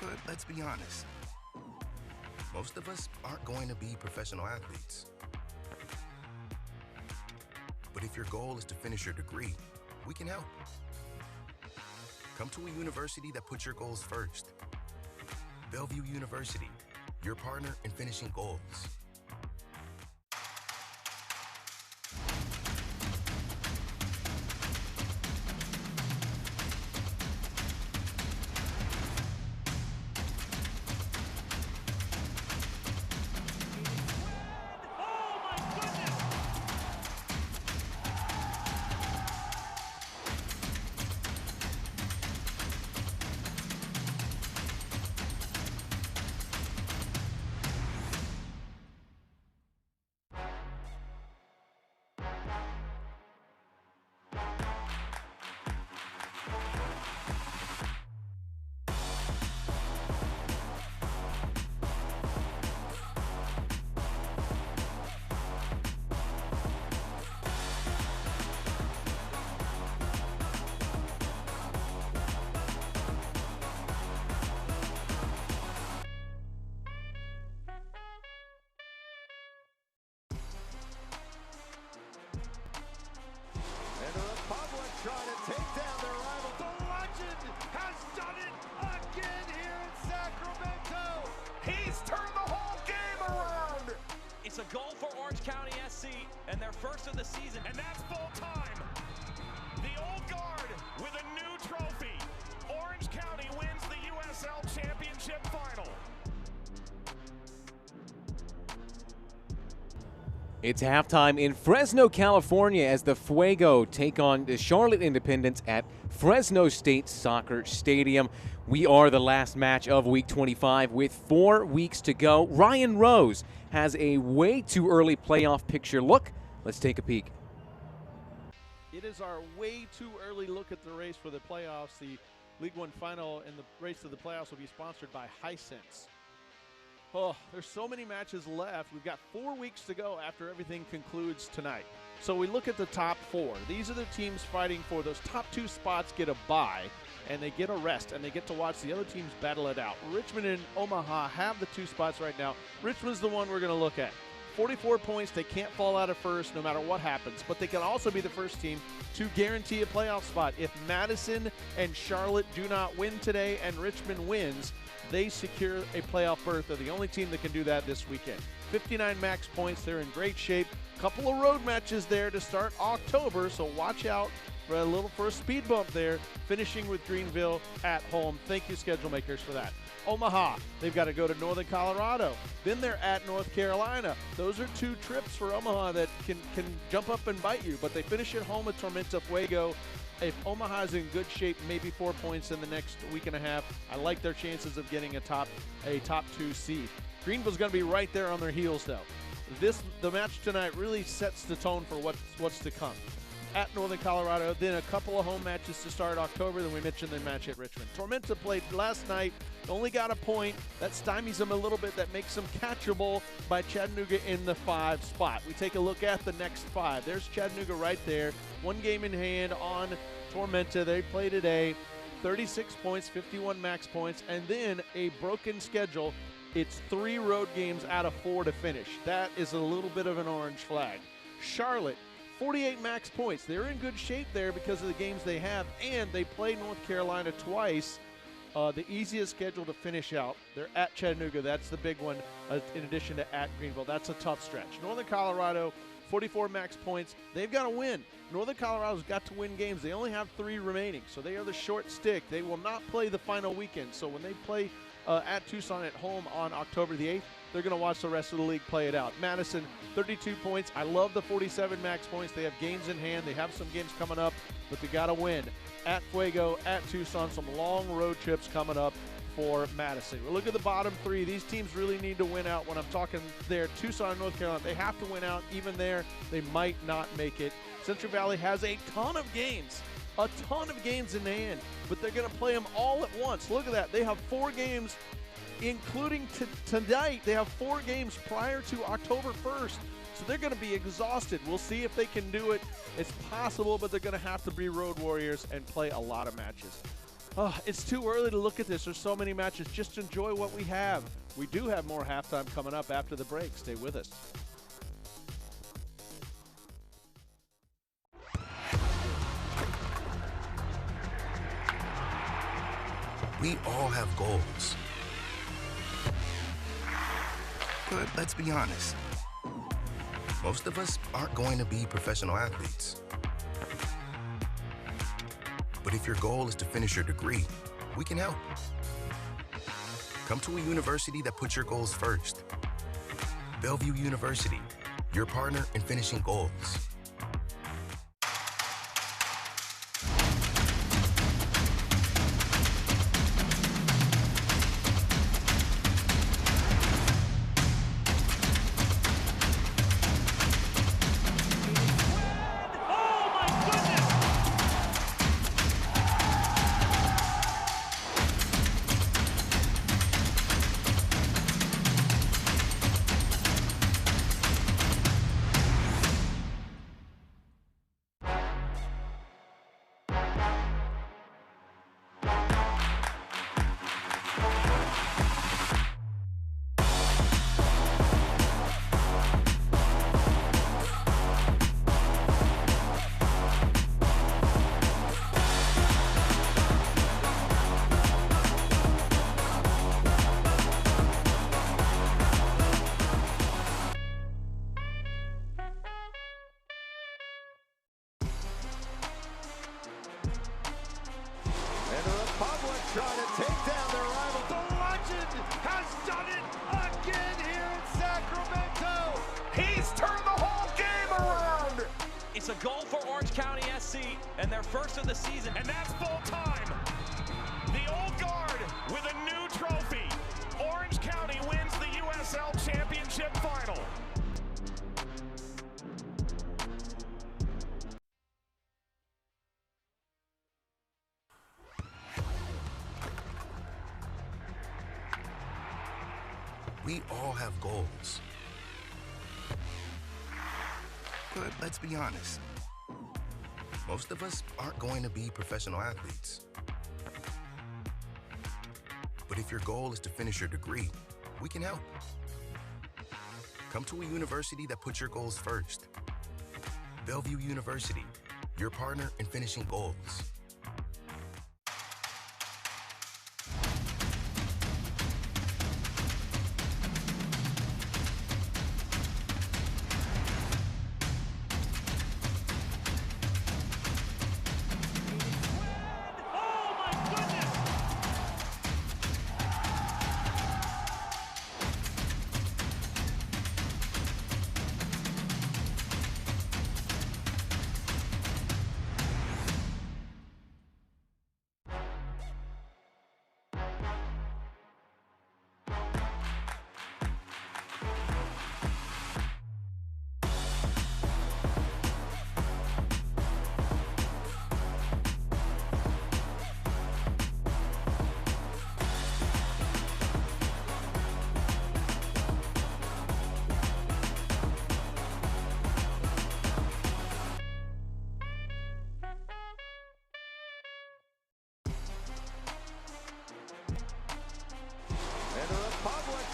But let's be honest, most of us aren't going to be professional athletes. But if your goal is to finish your degree, we can help. Come to a university that puts your goals first. Bellevue University, your partner in finishing goals. goal for Orange County SC, and their first of the season. And that's full time. The old guard with a new trophy. Orange County wins the USL Championship final. It's halftime in Fresno, California as the Fuego take on the Charlotte Independents at Fresno State Soccer Stadium. We are the last match of Week 25 with 4 weeks to go. Ryan Rose has a way too early playoff picture look. Let's take a peek. It is our way too early look at the race for the playoffs. The League One final and the race to the playoffs will be sponsored by Hisense. Oh, there's so many matches left. We've got 4 weeks to go after everything concludes tonight. So we look at the top 4. These are the teams fighting for those top 2 spots, get a bye, and they get a rest, and they get to watch the other teams battle it out. Richmond and Omaha have the 2 spots right now. Richmond's the one we're going to look at. 44 points, they can't fall out of first no matter what happens, but they can also be the first team to guarantee a playoff spot. If Madison and Charlotte do not win today and Richmond wins, they secure a playoff berth. They're the only team that can do that this weekend. 59 max points, they're in great shape. Couple of road matches there to start October, so watch out for a speed bump there, finishing with Greenville at home. Thank you, schedule makers, for that. Omaha, they've got to go to Northern Colorado. Then they're at North Carolina. Those are 2 trips for Omaha that can jump up and bite you, but they finish at home at Tormenta Fuego. If Omaha's in good shape, maybe 4 points in the next week and a half, I like their chances of getting a top 2 seed. Greenville's going to be right there on their heels, though. The match tonight really sets the tone for what's to come. At Northern Colorado, then a couple of home matches to start October, then we mentioned the match at Richmond. Tormenta played last night, only got a point. That stymies them a little bit, that makes them catchable by Chattanooga in the 5 spot. We take a look at the next 5. There's Chattanooga right there, 1 game in hand on Tormenta. They play today, 36 points, 51 max points, and then a broken schedule. It's 3 road games out of 4 to finish. That is a little bit of an orange flag. Charlotte, 48 max points. They're in good shape there because of the games they have, and they play North Carolina twice. The easiest schedule to finish out. They're at Chattanooga. That's the big one, in addition to at Greenville. That's a tough stretch. Northern Colorado, 44 max points. They've got to win. Northern Colorado's got to win games. They only have 3 remaining, so they are the short stick. They will not play the final weekend. So when they play at Tucson at home on October the 8th, they're going to watch the rest of the league play it out. Madison, 32 points. I love the 47 max points. They have games in hand. They have some games coming up, but they got to win. At Fuego, at Tucson, some long road trips coming up for Madison. Look at the bottom 3. These teams really need to win out. When I'm talking there, Tucson and North Carolina, they have to win out. Even there, they might not make it. Central Valley has a ton of games in hand, but they're going to play them all at once. Look at that. They have 4 games, including tonight. They have 4 games prior to October 1st, so they're going to be exhausted. We'll see if they can do it. It's possible, but they're going to have to be road warriors and play a lot of matches. It's too early to look at this. There's so many matches. Just enjoy what we have. We do have more halftime coming up after the break. Stay with us. We all have goals. But let's be honest. Most of us aren't going to be professional athletes. But if your goal is to finish your degree, we can help. Come to a university that puts your goals first. Bellevue University, your partner in finishing goals. County SC and their first of the season. And that's full time. The old guard with a new trophy. Orange County wins the USL Championship final. We all have goals. But let's be honest. Most of us aren't going to be professional athletes. But if your goal is to finish your degree, we can help. Come to a university that puts your goals first. Bellevue University, your partner in finishing goals.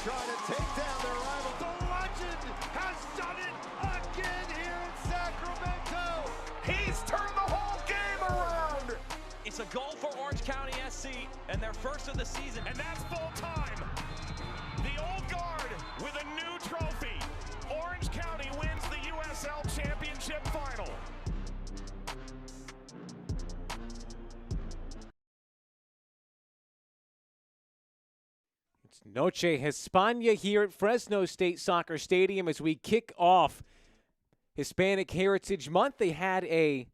Trying to take down their rival. The legend has done it again here in Sacramento. He's turned the whole game around. It's a goal for Orange County SC and their first of the season. And that's full time. The old guard with a new trophy. Orange County wins the USL Championship final. Noche Hispania here at Fresno State Soccer Stadium as we kick off Hispanic Heritage Month. They had a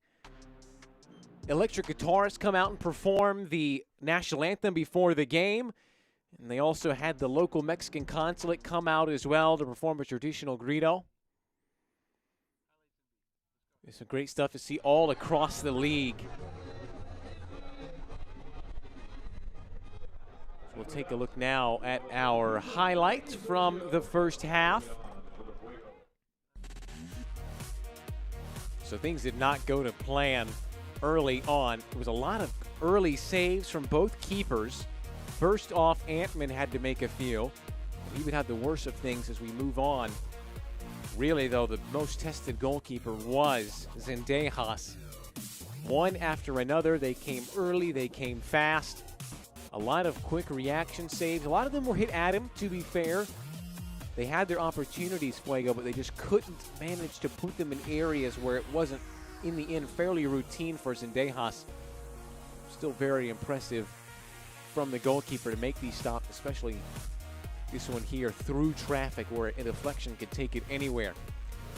electric guitarist come out and perform the national anthem before the game. And they also had the local Mexican consulate come out as well to perform a traditional grito. It's some great stuff to see all across the league. We'll take a look now at our highlights from the first half. So things did not go to plan early on. It was a lot of early saves from both keepers. First off, Antman had to make a few. He would have the worst of things as we move on. Really, though, the most tested goalkeeper was Zendejas. One after another, they came early, they came fast. A lot of quick reaction saves. A lot of them were hit at him, to be fair. They had their opportunities, Fuego, but they just couldn't manage to put them in areas where it wasn't, in the end, fairly routine for Zendejas. Still very impressive from the goalkeeper to make these stops, especially this one here through traffic where a deflection could take it anywhere.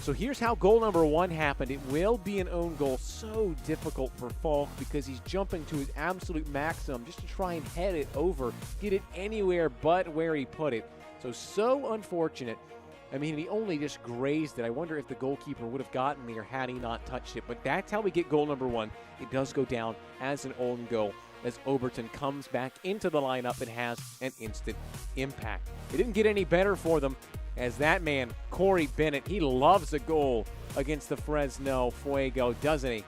So here's how goal number one happened. It will be an own goal. So difficult for Falk because he's jumping to his absolute maximum just to try and head it over, get it anywhere but where he put it. So unfortunate. I mean, he only just grazed it. I wonder if the goalkeeper would have gotten there had he not touched it. But that's how we get goal number one. It does go down as an own goal as Oberton comes back into the lineup and has an instant impact. It didn't get any better for them as that man, Corey Bennett, he loves a goal against the Fresno Fuego, doesn't he?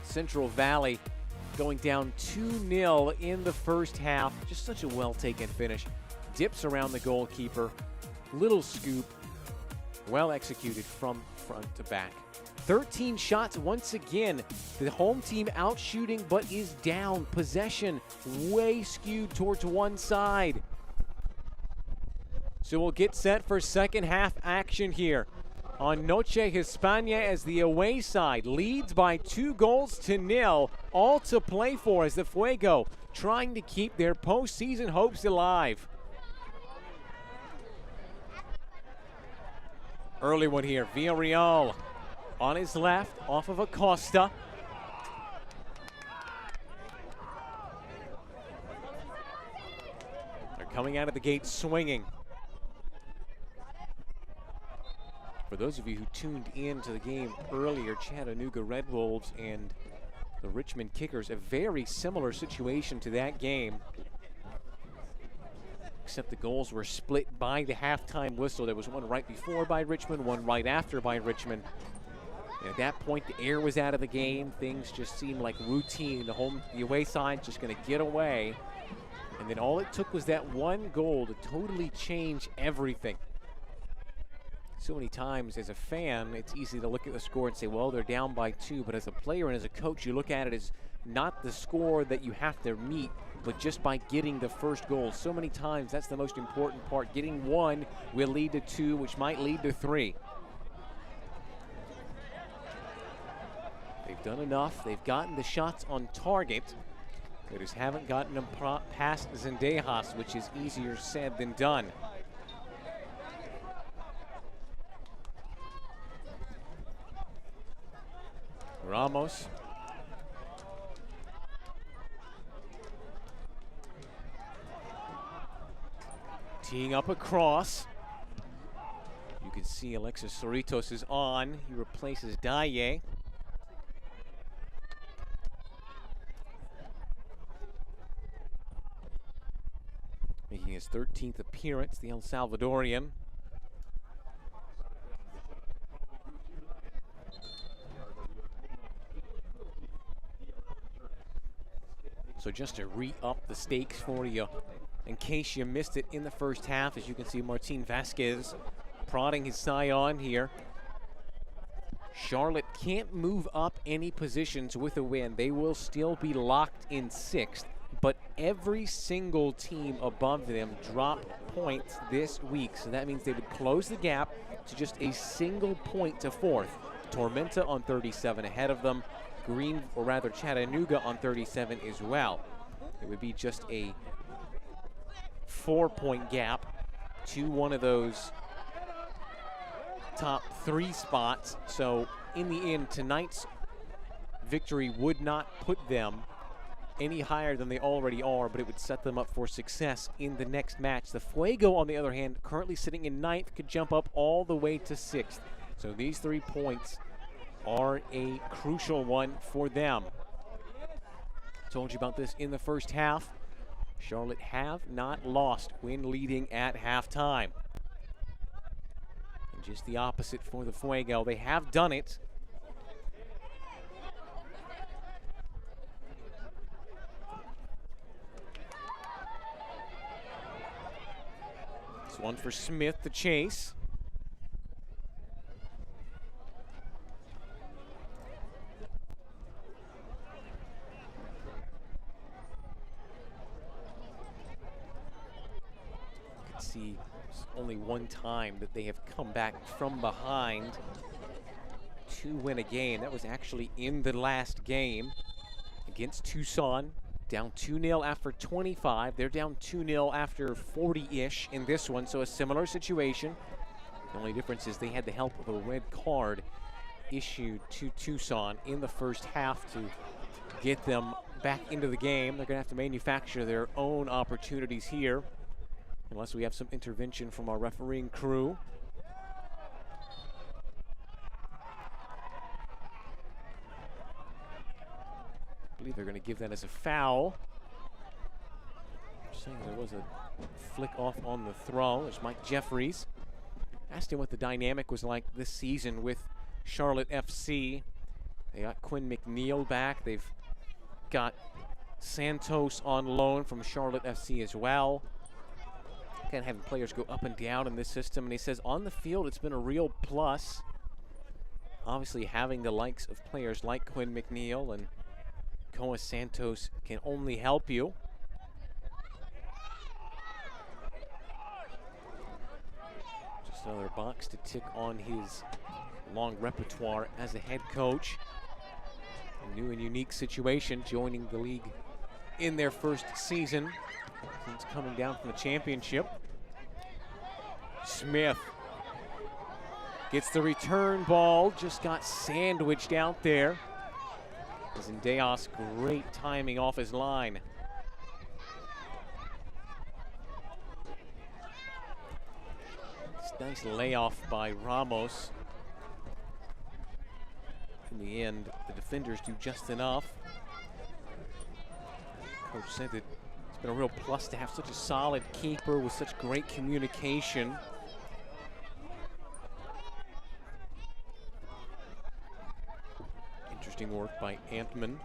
Central Valley going down 2-0 in the first half. Just such a well-taken finish. Dips around the goalkeeper. Little scoop. Well executed from front to back. 13 shots once again. The home team out shooting but is down. Possession way skewed towards one side. So we'll get set for second half action here on Noche Hispania as the away side leads by 2-0. All to play for as the Fuego trying to keep their postseason hopes alive. Early one here, Villarreal on his left, off of Acosta. They're coming out of the gate swinging. For those of you who tuned in to the game earlier, Chattanooga Red Wolves and the Richmond Kickers, a very similar situation to that game, except the goals were split by the halftime whistle. There was one right before by Richmond, one right after by Richmond. And at that point, the air was out of the game. Things just seemed like routine. The away side just going to get away. And then all it took was that one goal to totally change everything. So many times as a fan, it's easy to look at the score and say, well, they're down by 2. But as a player and as a coach, you look at it as not the score that you have to meet, but just by getting the first goal. So many times, that's the most important part. Getting 1 will lead to 2, which might lead to 3. They've done enough. They've gotten the shots on target. They just haven't gotten them past Zendejas, which is easier said than done. Ramos. Teeing up across. You can see Alexis Cerritos is on. He replaces Daye. Making his 13th appearance, the El Salvadorian. So just to re-up the stakes for you, in case you missed it in the first half, as you can see Martin Vasquez prodding his side on here. Charlotte can't move up any positions with a win. They will still be locked in 6th, but every single team above them dropped points this week. So that means they would close the gap to just a single point to 4th. Tormenta on 37 ahead of them. Chattanooga on 37 as well. It would be just a 4-point gap to one of those top 3 spots. So in the end, tonight's victory would not put them any higher than they already are, but it would set them up for success in the next match. The Fuego, on the other hand, currently sitting in 9th, could jump up all the way to 6th. So these 3 points are a crucial one for them. Told you about this in the first half. Charlotte have not lost when leading at halftime. And just the opposite for the Fuego. They have done it. This one for Smith to chase. See only one time that they have come back from behind to win a game. That was actually in the last game against Tucson. Down 2-0 after 25. They're down 2-0 after 40-ish in this one, so a similar situation. The only difference is they had the help of a red card issued to Tucson in the first half to get them back into the game. They're going to have to manufacture their own opportunities here, unless we have some intervention from our refereeing crew. I believe they're going to give that as a foul. Saying there was a flick off on the throw. There's Mike Jeffries. Asked him what the dynamic was like this season with Charlotte FC. They got Quinn McNeil back. They've got Santos on loan from Charlotte FC as well. Kind of having players go up and down in this system, and he says on the field it's been a real plus. Obviously having the likes of players like Quinn McNeil and Koa Santos can only help you. Just another box to tick on his long repertoire as a head coach. A new and unique situation, joining the league in their first season since coming down from the championship. Smith Gets the return ball, just got sandwiched out there. Zendejas, great timing off his line. Nice layoff by Ramos. In the end, the defenders do just enough. Coach said that it's been a real plus to have such a solid keeper with such great communication. Interesting work by Antman.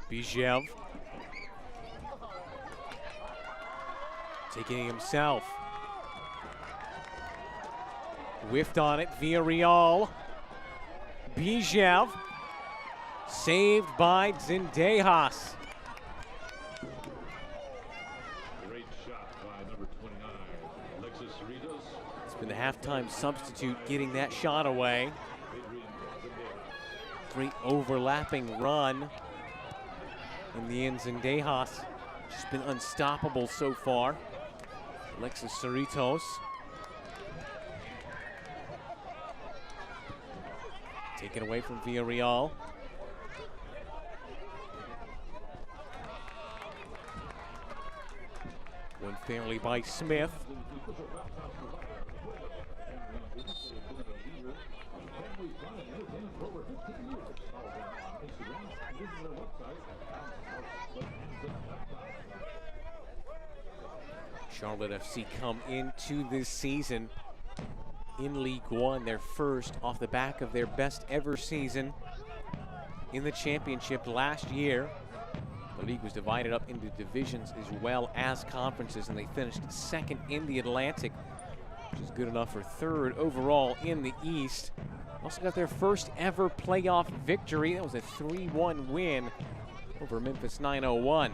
Bijev. Taking it himself. Whiffed on it, Villarreal. Bijev. Saved by Zendejas. Great shot by number 29, Alexis Cerritos. It's been the halftime substitute getting that shot away. Great overlapping run. In the end, Zendejas just been unstoppable so far. Alexis Cerritos. Taken away from Villarreal. Won fairly by Smith. Charlotte FC come into this season in League One, their first off the back of their best ever season in the championship last year. The league was divided up into divisions as well as conferences, and they finished second in the Atlantic, which is good enough for third overall in the East. Also got their first ever playoff victory. That was a 3-1 win over Memphis 901.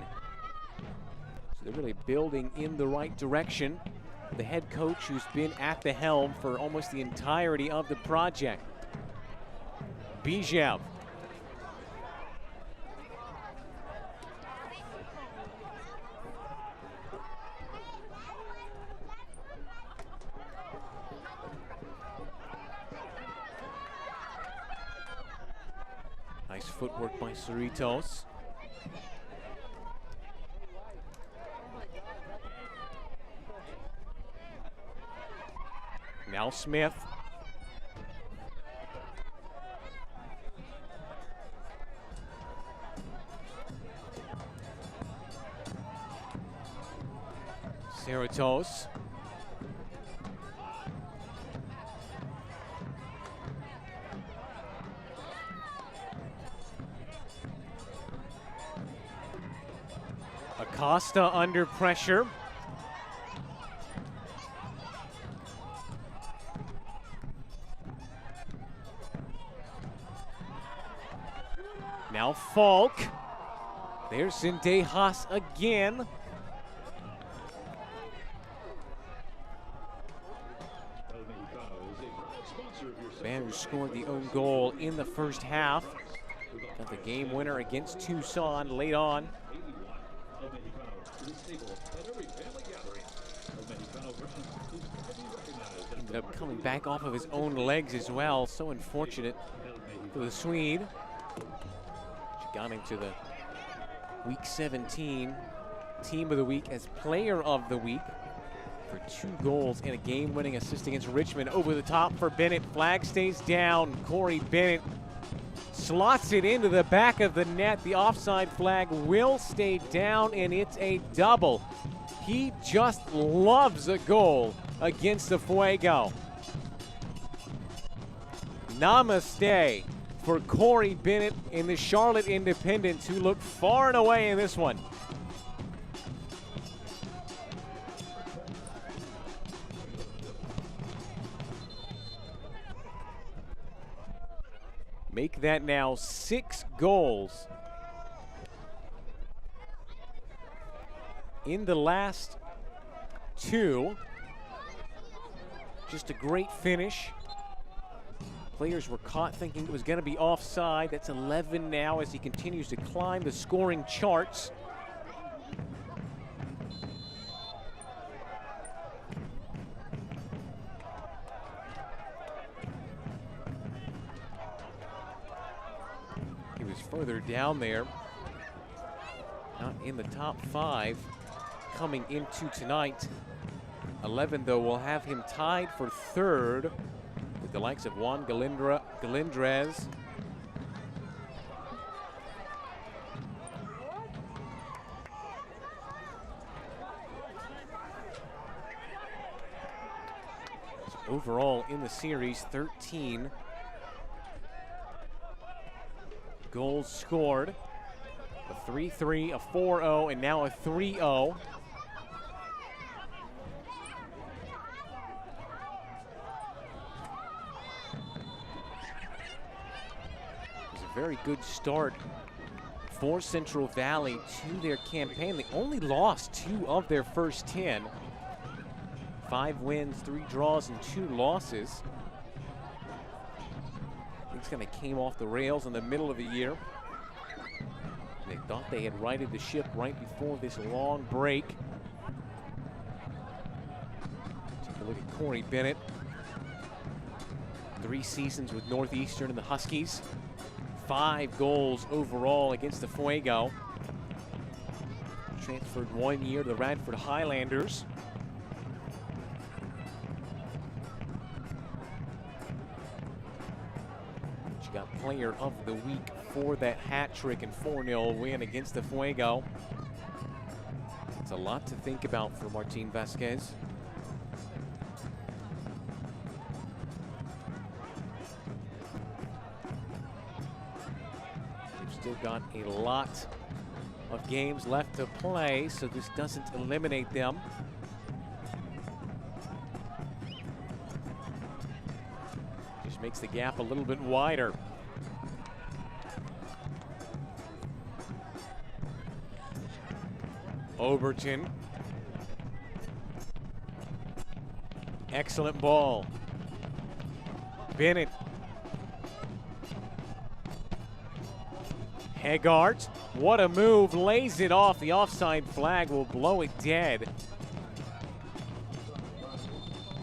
So they're really building in the right direction. The head coach who's been at the helm for almost the entirety of the project. Bijev. Nice footwork by Cerritos. Now Smith. Cerritos. Acosta under pressure. Now Falk. There's Zendejas again. Man who scored the own goal in the first half. Got the game winner against Tucson late on. Ended up coming back off of his own legs as well. So unfortunate for the Swede. She got into the Week 17 Team of the Week as Player of the Week for 2 goals and a game-winning assist against Richmond. Over the top for Bennett. Flag stays down. Corey Bennett slots it into the back of the net. The offside flag will stay down, and it's a double. He just loves a goal against the Fuego. Namaste for Corey Bennett and the Charlotte Independents, who look far and away in this one. Make that now 6 goals in the last 2. Just a great finish. Players were caught thinking it was going to be offside. That's 11 now as he continues to climb the scoring charts. is further down there. Not in the top 5 coming into tonight. 11, though, will have him tied for 3rd with the likes of Juan Galindrez. So overall in the series, 13 goals scored. A 3-3, a 4-0, and now a 3-0. Very good start for Central Valley to their campaign. They only lost 2 of their first 10. 5 wins, 3 draws, and 2 losses. Things kind of came off the rails in the middle of the year. They thought they had righted the ship right before this long break. Take a look at Corey Bennett. 3 seasons with Northeastern and the Huskies. 5 goals overall against the Fuego. Transferred 1 year to the Radford Highlanders. She got player of the week for that hat trick and 4-0 win against the Fuego. It's a lot to think about for Martin Vasquez. Still got a lot of games left to play, so this doesn't eliminate them. Just makes the gap a little bit wider. Overton. Excellent ball. Bennett. Hegart, what a move, lays it off. The offside flag will blow it dead.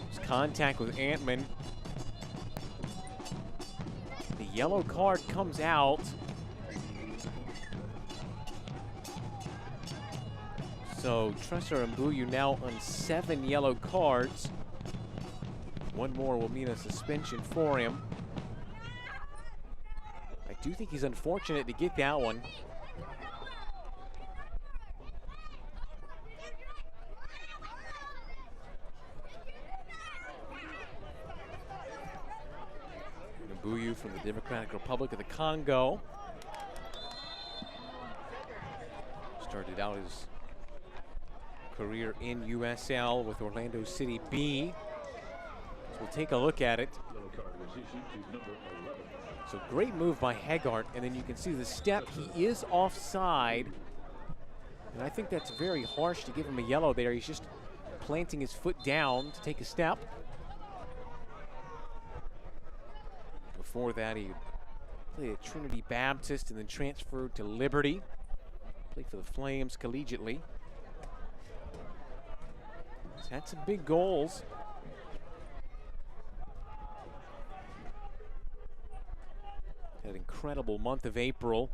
It's contact with Antman. The yellow card comes out. So Tressor and Mbuyu now on 7 yellow cards. 1 more will mean a suspension for him. I do think he's unfortunate to get that one. Mbuyu from the Democratic Republic of the Congo. Started out his career in USL with Orlando City B. So we'll take a look at it. So great move by Hegart, and then you can see the step. He is offside, and I think that's very harsh to give him a yellow there. He's just planting his foot down to take a step. Before that, he played at Trinity Baptist and then transferred to Liberty. Played for the Flames collegiately. He's had some big goals. Had an incredible month of April.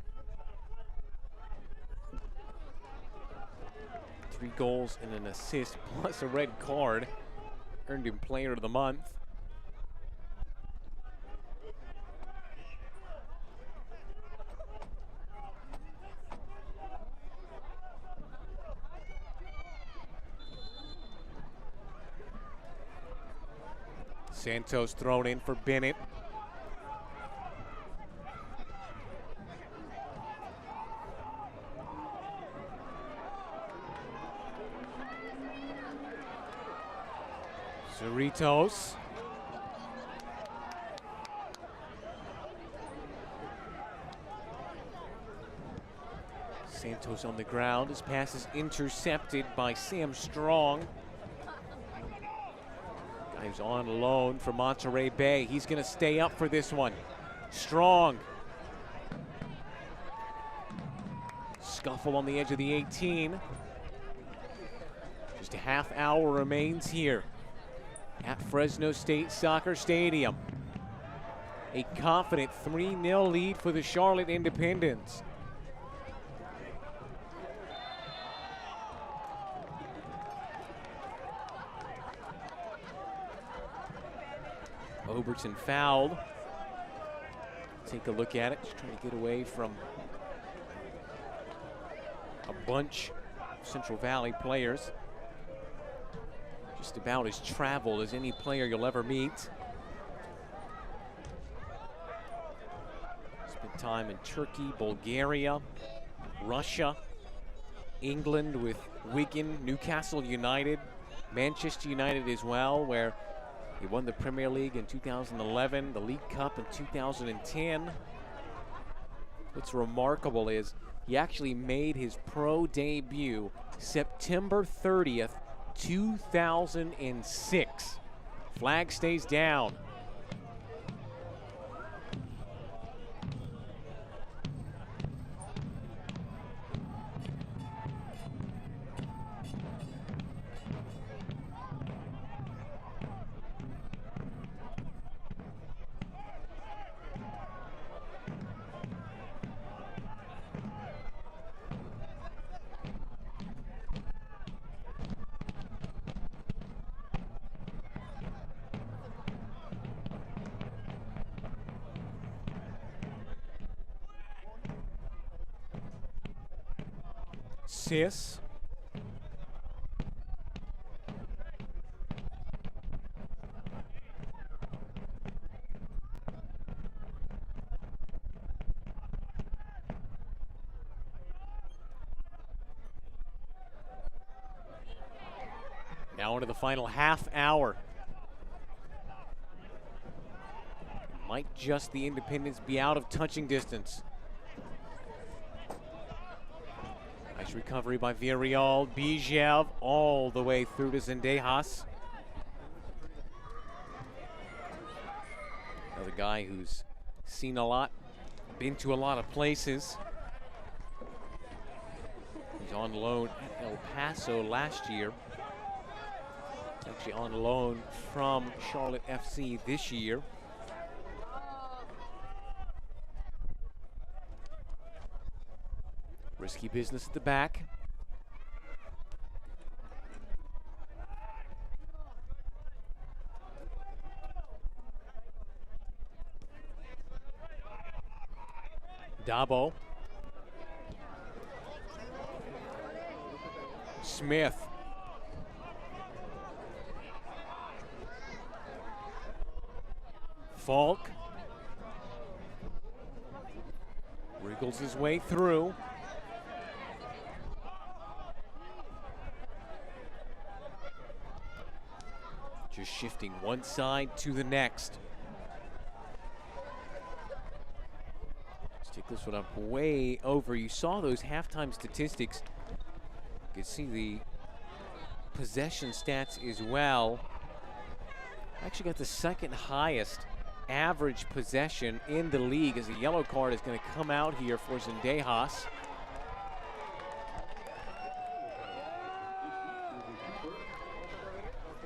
3 goals and an assist plus a red card. Earned him player of the month. Santos thrown in for Bennett. Cerritos. Santos on the ground. His pass is intercepted by Sam Strong. Guy's on loan for Monterey Bay. He's going to stay up for this one. Strong. Scuffle on the edge of the 18. Just a half hour remains here at Fresno State Soccer Stadium. A confident 3-0 lead for the Charlotte Independents. Oberton fouled. Take a look at it. Just trying to get away from a bunch of Central Valley players. Just about as traveled as any player you'll ever meet. Spent time in Turkey, Bulgaria, Russia, England with Wigan, Newcastle United, Manchester United as well, where he won the Premier League in 2011, the League Cup in 2010. What's remarkable is he actually made his pro debut September 30th, 2006. Flag stays down. Sis. Now into the final half hour. Might just the Independents be out of touching distance. Nice recovery by Villarreal. Bijev all the way through to Zendejas. Another guy who's seen a lot, been to a lot of places. He's on loan at El Paso last year. Actually on loan from Charlotte FC this year. Risky business at the back. Dabo. Smith. Falk. Wriggles his way through. Just shifting one side to the next. Let's take this one up way over. You saw those halftime statistics. You can see the possession stats as well. Actually got the second highest average possession in the league, as a yellow card is going to come out here for Zendejas.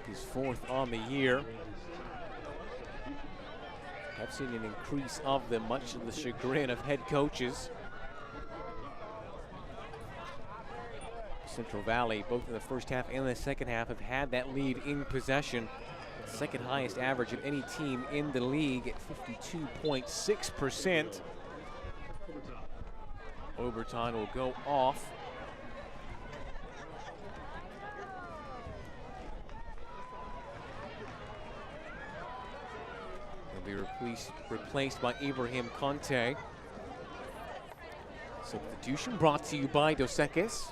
His fourth on the year. I've seen an increase of them, much to the chagrin of head coaches. Central Valley, both in the first half and the second half, have had that lead in possession. Second highest average of any team in the league at 52.6%. Oberton will go off. Be replaced by Ibrahim Conte. Substitution brought to you by Dos Equis.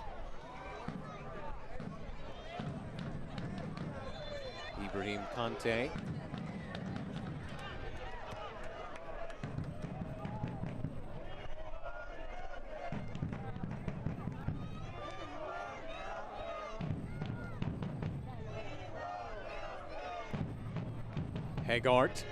Ibrahim Conte. Hegart.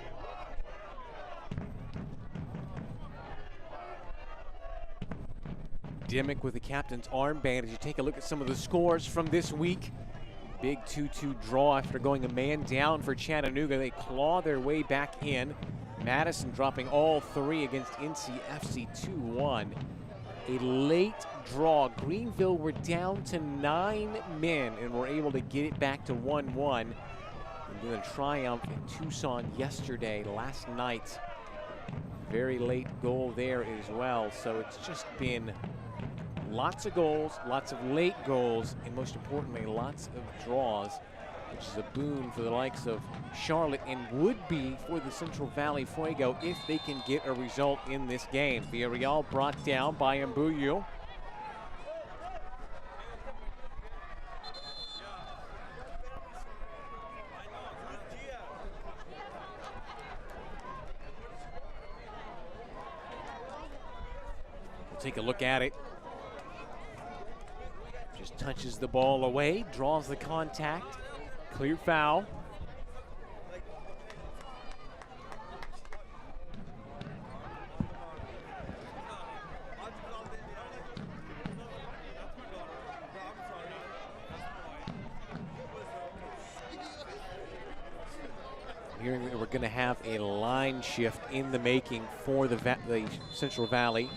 Dimmick with the captain's armband as you take a look at some of the scores from this week. Big 2-2 draw after going a man down for Chattanooga. They claw their way back in. Madison dropping all 3 against NCFC 2-1. A late draw. Greenville were down to 9 men and were able to get it back to 1-1. And then a triumph in Tucson yesterday, last night. Very late goal there as well. So it's just been lots of goals, lots of late goals, and most importantly, lots of draws, which is a boon for the likes of Charlotte and would be for the Central Valley Fuego if they can get a result in this game. Villarreal brought down by Mbuyu. We'll take a look at it. Just touches the ball away, draws the contact. Clear foul. I'm hearing that we're going to have a line shift in the making for the Central Valley.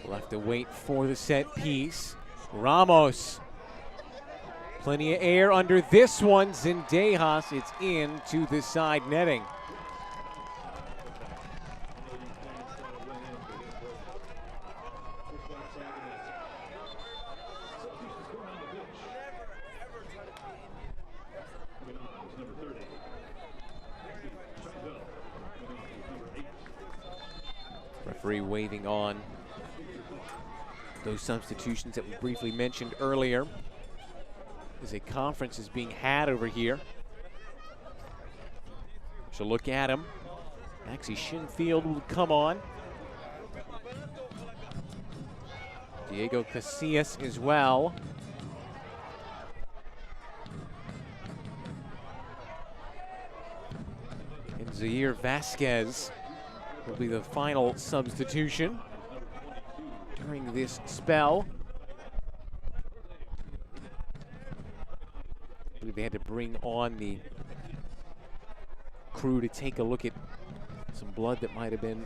We'll have to wait for the set piece. Ramos. Plenty of air under this one. Zendejas, it's into the side netting. Referee waving on those substitutions that we briefly mentioned earlier. As a conference is being had over here. So look at him. Maxie Shinfield will come on. Diego Casillas as well. And Zaire Vasquez will be the final substitution during this spell. I believe they had to bring on the crew to take a look at some blood that might have been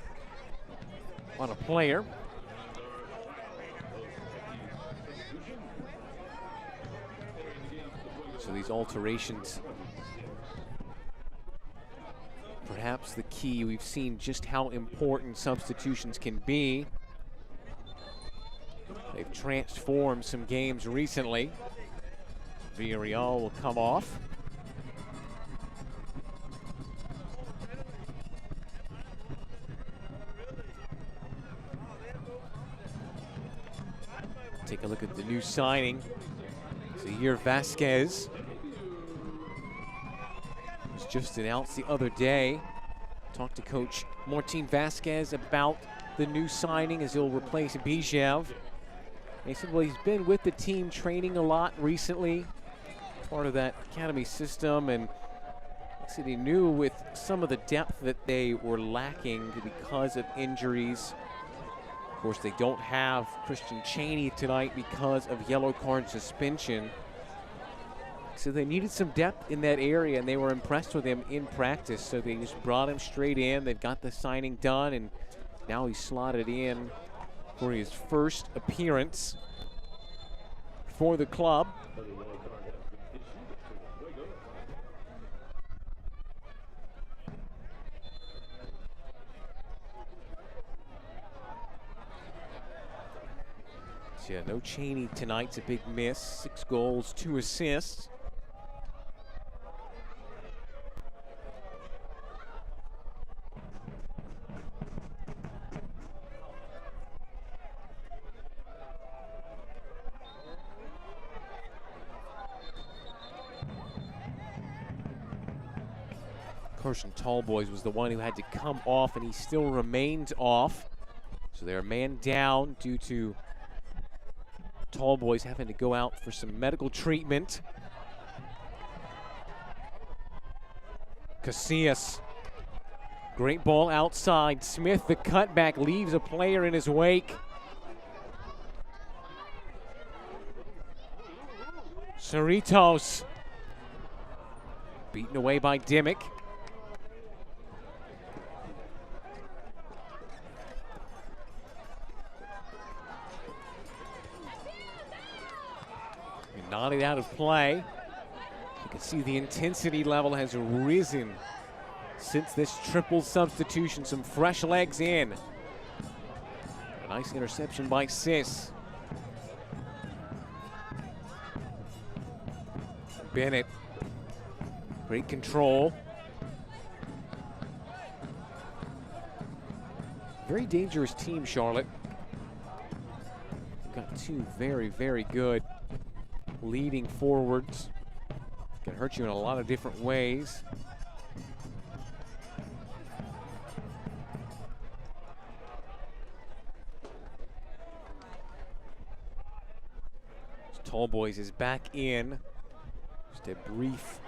on a player. So these alterations, perhaps the key. We've seen just how important substitutions can be. They've transformed some games recently. Villarreal will come off. Take a look at the new signing. Zaire Vasquez was just announced the other day. Talked to Coach Martin Vasquez about the new signing as he'll replace Bijev. He said, well, he's been with the team training a lot recently, part of that academy system, and he said he knew with some of the depth that they were lacking because of injuries. Of course, they don't have Christian Cheney tonight because of yellow card suspension. So they needed some depth in that area, and they were impressed with him in practice. So they just brought him straight in. They've got the signing done, and now he's slotted in for his first appearance for the club. So yeah, no Cheney tonight. It's a big miss. 6 goals, 2 assists. Carson Tallboys was the one who had to come off, and he still remains off. So they're man down due to Tallboys having to go out for some medical treatment. Casillas, great ball outside. Smith, the cutback, leaves a player in his wake. Cerritos, beaten away by Dimmick. Got it out of play. You can see the intensity level has risen since this triple substitution. Some fresh legs in. A nice interception by Sis. Bennett. Great control. Very dangerous team, Charlotte. We've got two very, very good leading forwards. Can hurt you in a lot of different ways. Tall Boys is back in. Just a brief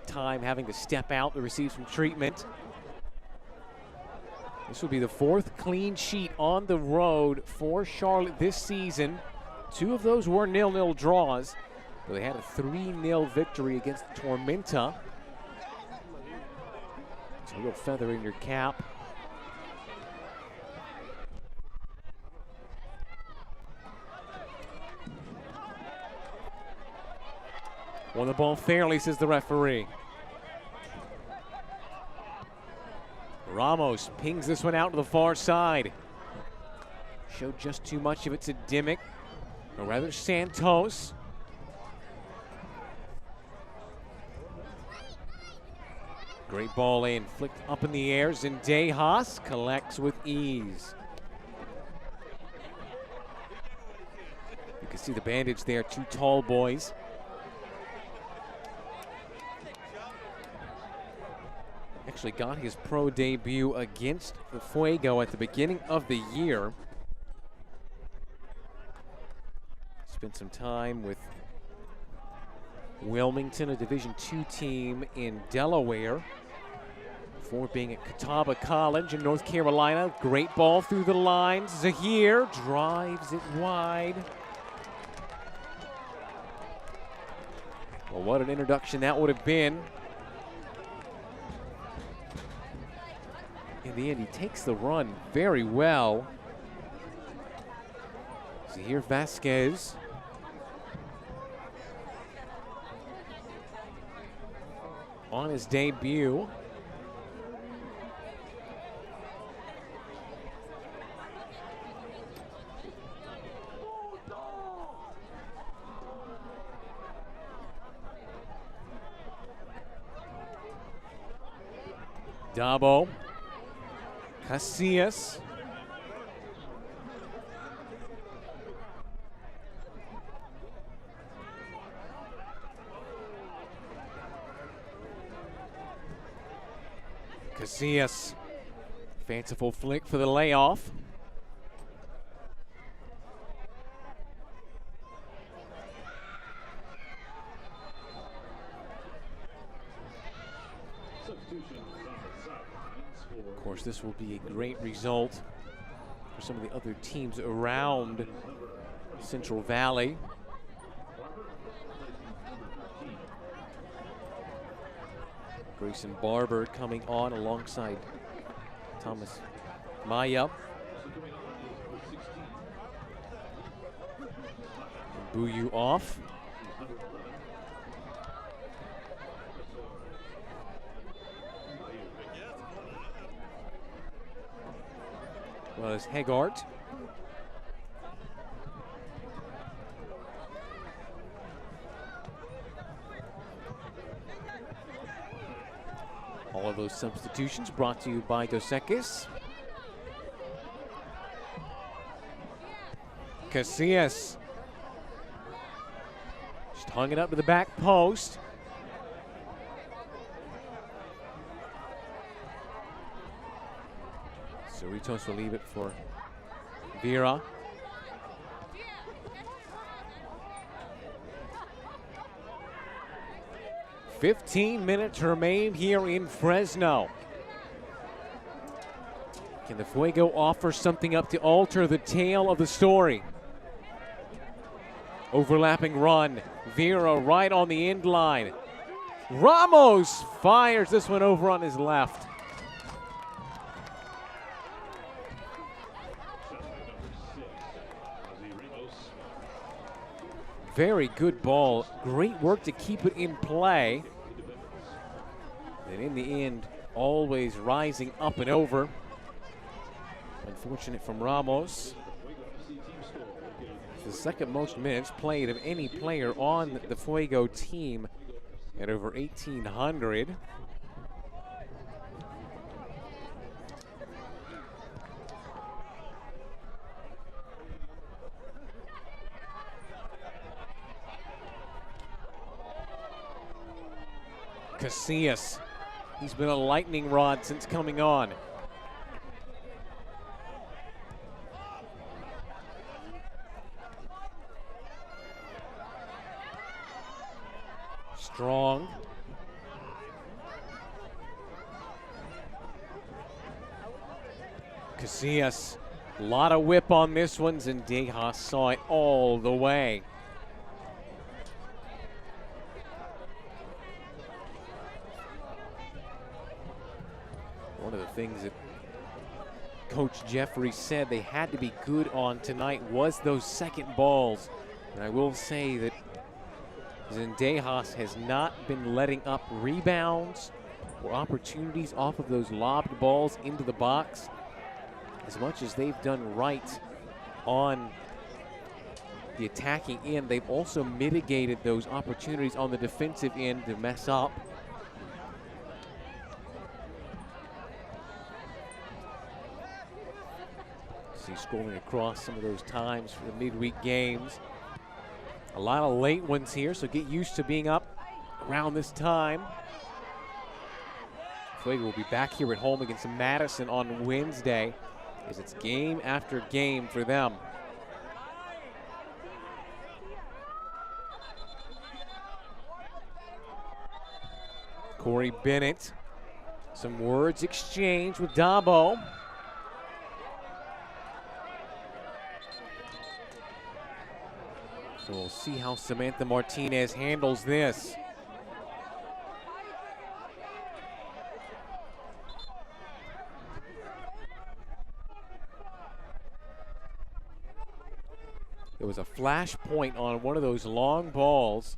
time having to step out to receive some treatment. This will be the 4th clean sheet on the road for Charlotte this season. 2 of those were 0-0 draws. They had a 3-0 victory against Tormenta. It's a real feather in your cap. Won the ball fairly, says the referee. Ramos pings this one out to the far side. Showed just too much of it to Dimmick, or rather Santos. Great ball in, flicked up in the air. Zendejas collects with ease. You can see the bandage there, 2 Tall Boys. Actually got his pro debut against the Fuego at the beginning of the year. Spent some time with Wilmington, a Division II team in Delaware, before being at Catawba College in North Carolina. Great ball through the lines. Zahir drives it wide. Well, what an introduction that would have been. In the end, he takes the run very well. Zahir Vasquez. On his debut. Dabo. Casillas. Casillas. Fanciful flick for the layoff. Of course, this will be a great result for some of the other teams around Central Valley. Grayson Barber coming on alongside Thomas Maya. Buyu off. Well as Hegart. All of those substitutions brought to you by Dos Equis. Casillas. Just hung it up to the back post. Cerritos will leave it for Vera. "15 minutes remain here in Fresno. Can the Fuego offer something up to alter the tale of the story? Overlapping run. Vera right on the end line. Ramos fires this one over on his left. very good ball. Great work to keep it in play. And in the end, always rising up and over. Unfortunate from Ramos. The second most minutes played of any player on the Fuego team at over 1,800. Casillas, he's been a lightning rod since coming on. Strong. Casillas, a lot of whip on this one. Zendejas saw it all the way. One of the things that Coach Jeffrey said they had to be good on tonight was those second balls. And I will say that Zendejas has not been letting up rebounds or opportunities off of those lobbed balls into the box. As much as they've done right on the attacking end, they've also mitigated those opportunities on the defensive end to mess up. See scrolling across some of those times for the midweek games. A lot of late ones here, so get used to being up around this time. Fuego will be back here at home against Madison on Wednesday, as it's game after game for them. Corey Bennett, some words exchanged with Dabo. So we'll see how Samantha Martinez handles this. There was a flash point on one of those long balls.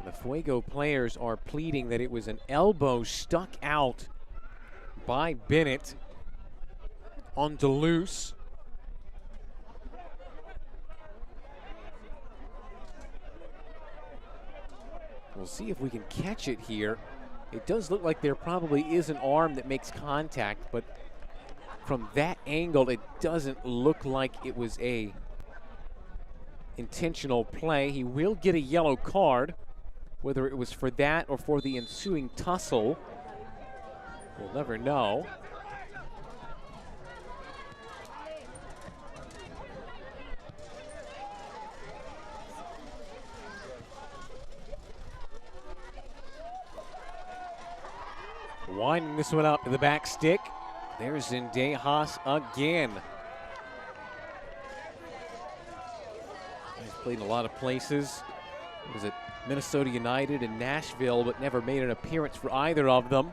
The Fuego players are pleading that it was an elbow stuck out by Bennett on DeLuce. We'll see if we can catch it here. It does look like there probably is an arm that makes contact, but from that angle, it doesn't look like it was a intentional play. He will get a yellow card, whether it was for that or for the ensuing tussle. We'll never know. Winding this one up to the back stick. There's Zendejas again. He's played in a lot of places. He was at Minnesota United and Nashville, but never made an appearance for either of them.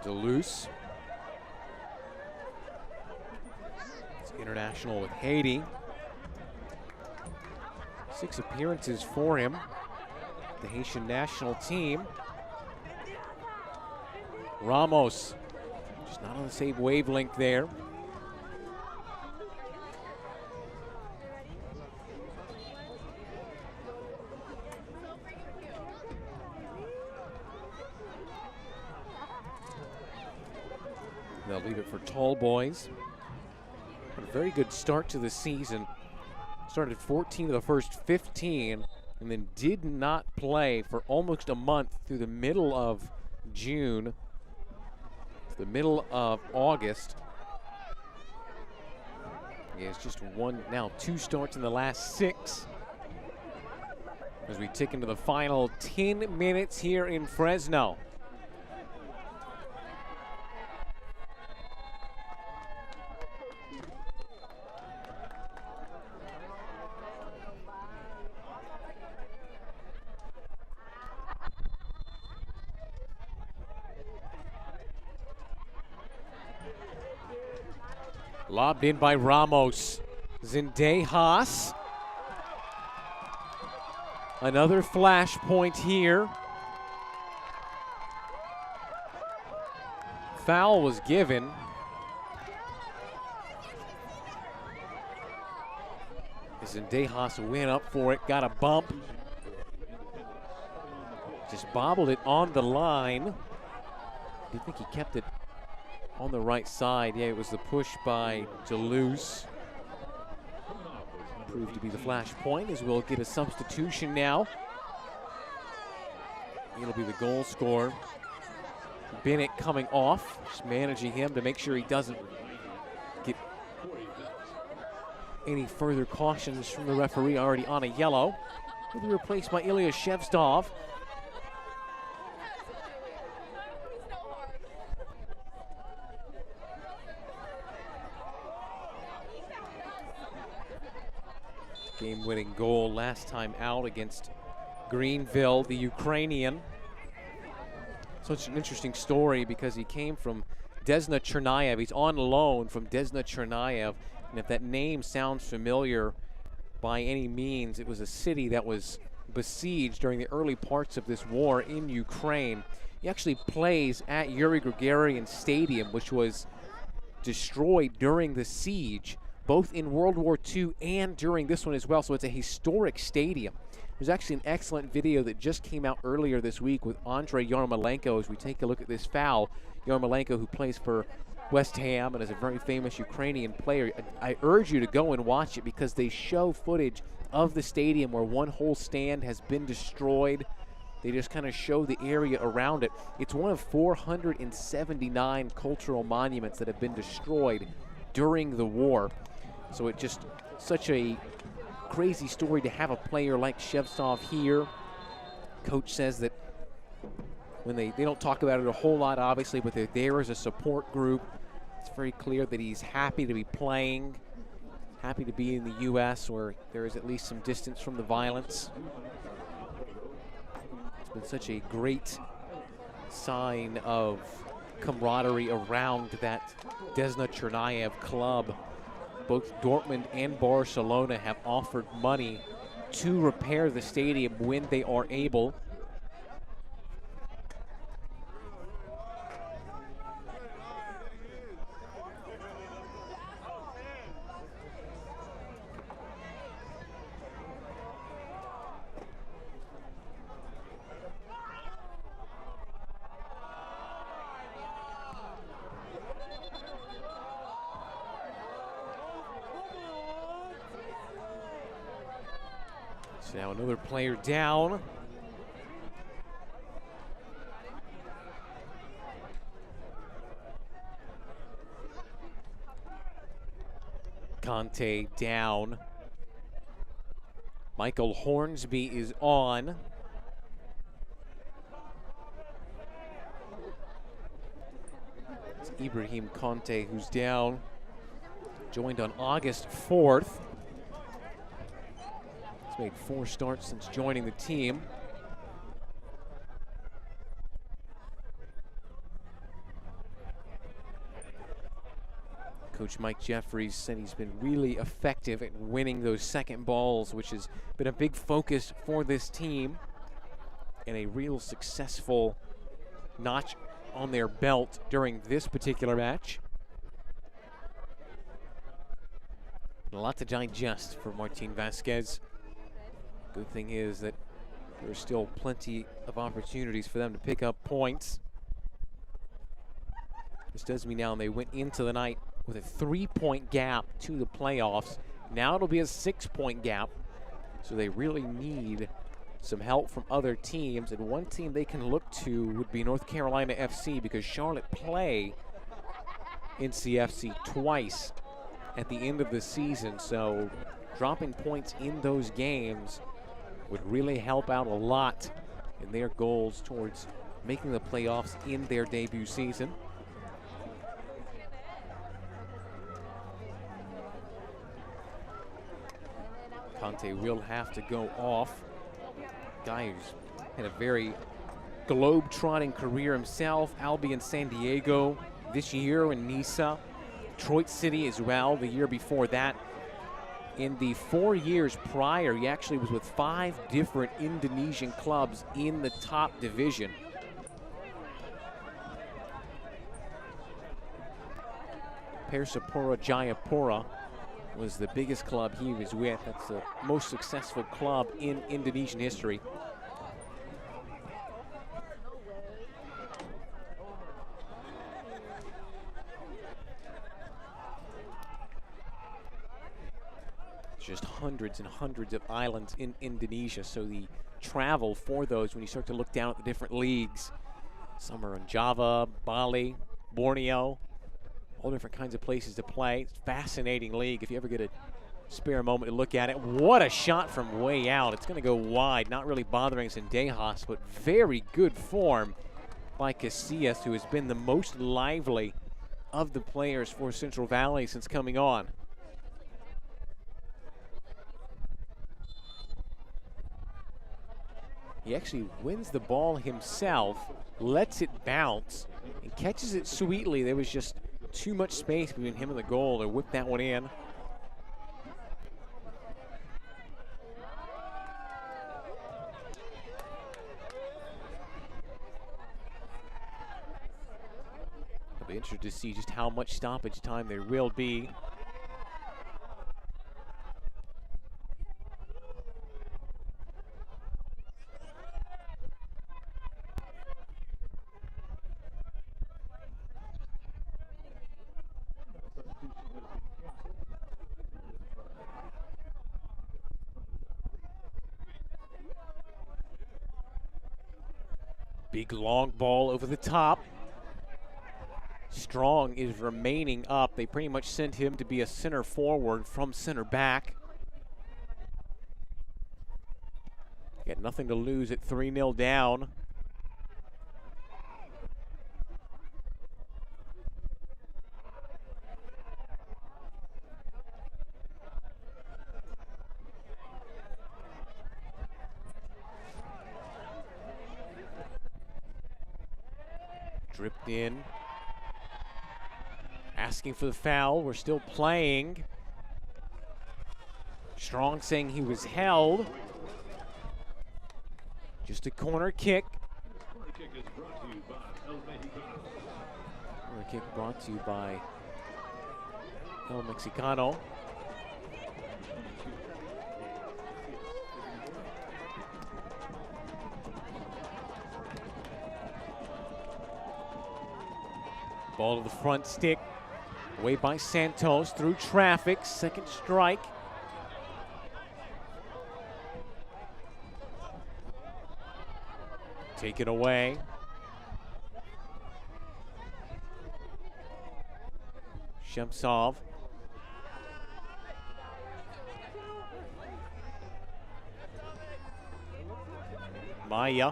DeLuce. It's international with Haiti. 6 appearances for him, the Haitian national team. Ramos, just not on the same wavelength there. They'll leave it for tall boys. But a very good start to the season. Started 14 of the first 15 and then did not play for almost a month through the middle of June to the middle of August. He has just now 2 starts in the last 6. As we tick into the final 10 minutes here in Fresno. Lobbed in by Ramos. Zendejas. Another flash point here. Foul was given. Zendejas went up for it, got a bump. Just bobbled it on the line. Do you think he kept it on the right side? Yeah, it was the push by Deleuze. Proved to be the flash point, as we'll get a substitution now. It'll be the goal scorer. Bennett coming off, just managing him to make sure he doesn't get any further cautions from the referee, already on a yellow. He'll be replaced by Ilya Shevstov. Game-winning goal last time out against Greenville, the Ukrainian. Such an interesting story because he came from Desna Chernayev. He's on loan from Desna Chernayev. And if that name sounds familiar by any means, it was a city that was besieged during the early parts of this war in Ukraine. He actually plays at Yuri Gagarin Stadium, which was destroyed during the siege, both in World War II and during this one as well. So it's a historic stadium. There's actually an excellent video that just came out earlier this week with Andrei Yarmolenko as we take a look at this foul. Yarmolenko, who plays for West Ham and is a very famous Ukrainian player. I urge you to go and watch it because they show footage of the stadium where one whole stand has been destroyed. They just kind of show the area around it. It's one of 479 cultural monuments that have been destroyed during the war. So it's just such a crazy story to have a player like Shevstov here. Coach says that when they don't talk about it a whole lot, obviously, but they're there as a support group. It's very clear that he's happy to be playing, happy to be in the U.S. where there is at least some distance from the violence. It's been such a great sign of camaraderie around that Desna Chernayev club. Both Dortmund and Barcelona have offered money to repair the stadium when they are able. So now another player down. Conte down. Michael Hornsby is on. It's Ibrahim Conte who's down. Joined on August 4th. Made 4 starts since joining the team. Coach Mike Jeffries said he's been really effective at winning those second balls, which has been a big focus for this team and a real successful notch on their belt during this particular match. And a lot to digest for Martin Vasquez. Good thing is that there's still plenty of opportunities for them to pick up points. This does mean now they went into the night with a 3-point gap to the playoffs. Now it'll be a 6-point gap. So they really need some help from other teams. And one team they can look to would be North Carolina FC, because Charlotte play NCFC twice at the end of the season. So dropping points in those games would really help out a lot in their goals towards making the playoffs in their debut season. Conte will have to go off. Guy who's had a very globe-trotting career himself. Albion San Diego this year in Nisa. Detroit City as well the year before that. In the 4 years prior, he actually was with 5 different Indonesian clubs in the top division. Persipura Jayapura was the biggest club he was with. That's the most successful club in Indonesian history. Just hundreds and hundreds of islands in Indonesia, so the travel for those, when you start to look down at the different leagues, some are in Java, Bali, Borneo, all different kinds of places to play. It's a fascinating league if you ever get a spare moment to look at it. What a shot from way out. It's going to go wide, not really bothering Zendejas, but very good form by Casillas, who has been the most lively of the players for Central Valley since coming on. He actually wins the ball himself, lets it bounce, and catches it sweetly. There was just too much space between him and the goal to whip that one in. I'll be interested to see just how much stoppage time there will be. Big long ball over the top. Strong is remaining up. They pretty much sent him to be a center forward from center back. Got nothing to lose at 3-0 down. Dripped in. Asking for the foul. We're still playing. Strong saying he was held. Just a corner kick. Corner kick is brought to you by El Mexicano. Corner kick brought to you by El Mexicano. Ball to the front stick. Away by Santos through traffic. Second strike. Take it away. Shemsov. Maya.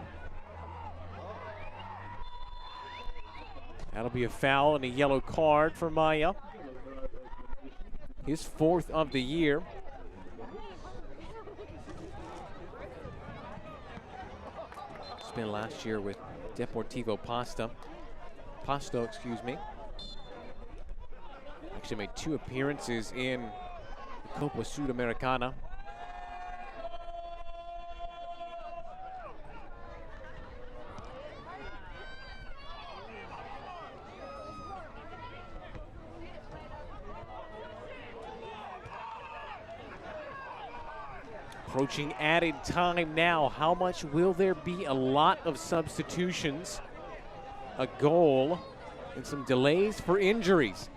That'll be a foul and a yellow card for Maya. His 4th of the year. Spent last year with Deportivo Pasto, excuse me. Actually made 2 appearances in the Copa Sudamericana. Approaching added time now. How much will there be? A lot of substitutions, a goal, and some delays for injuries.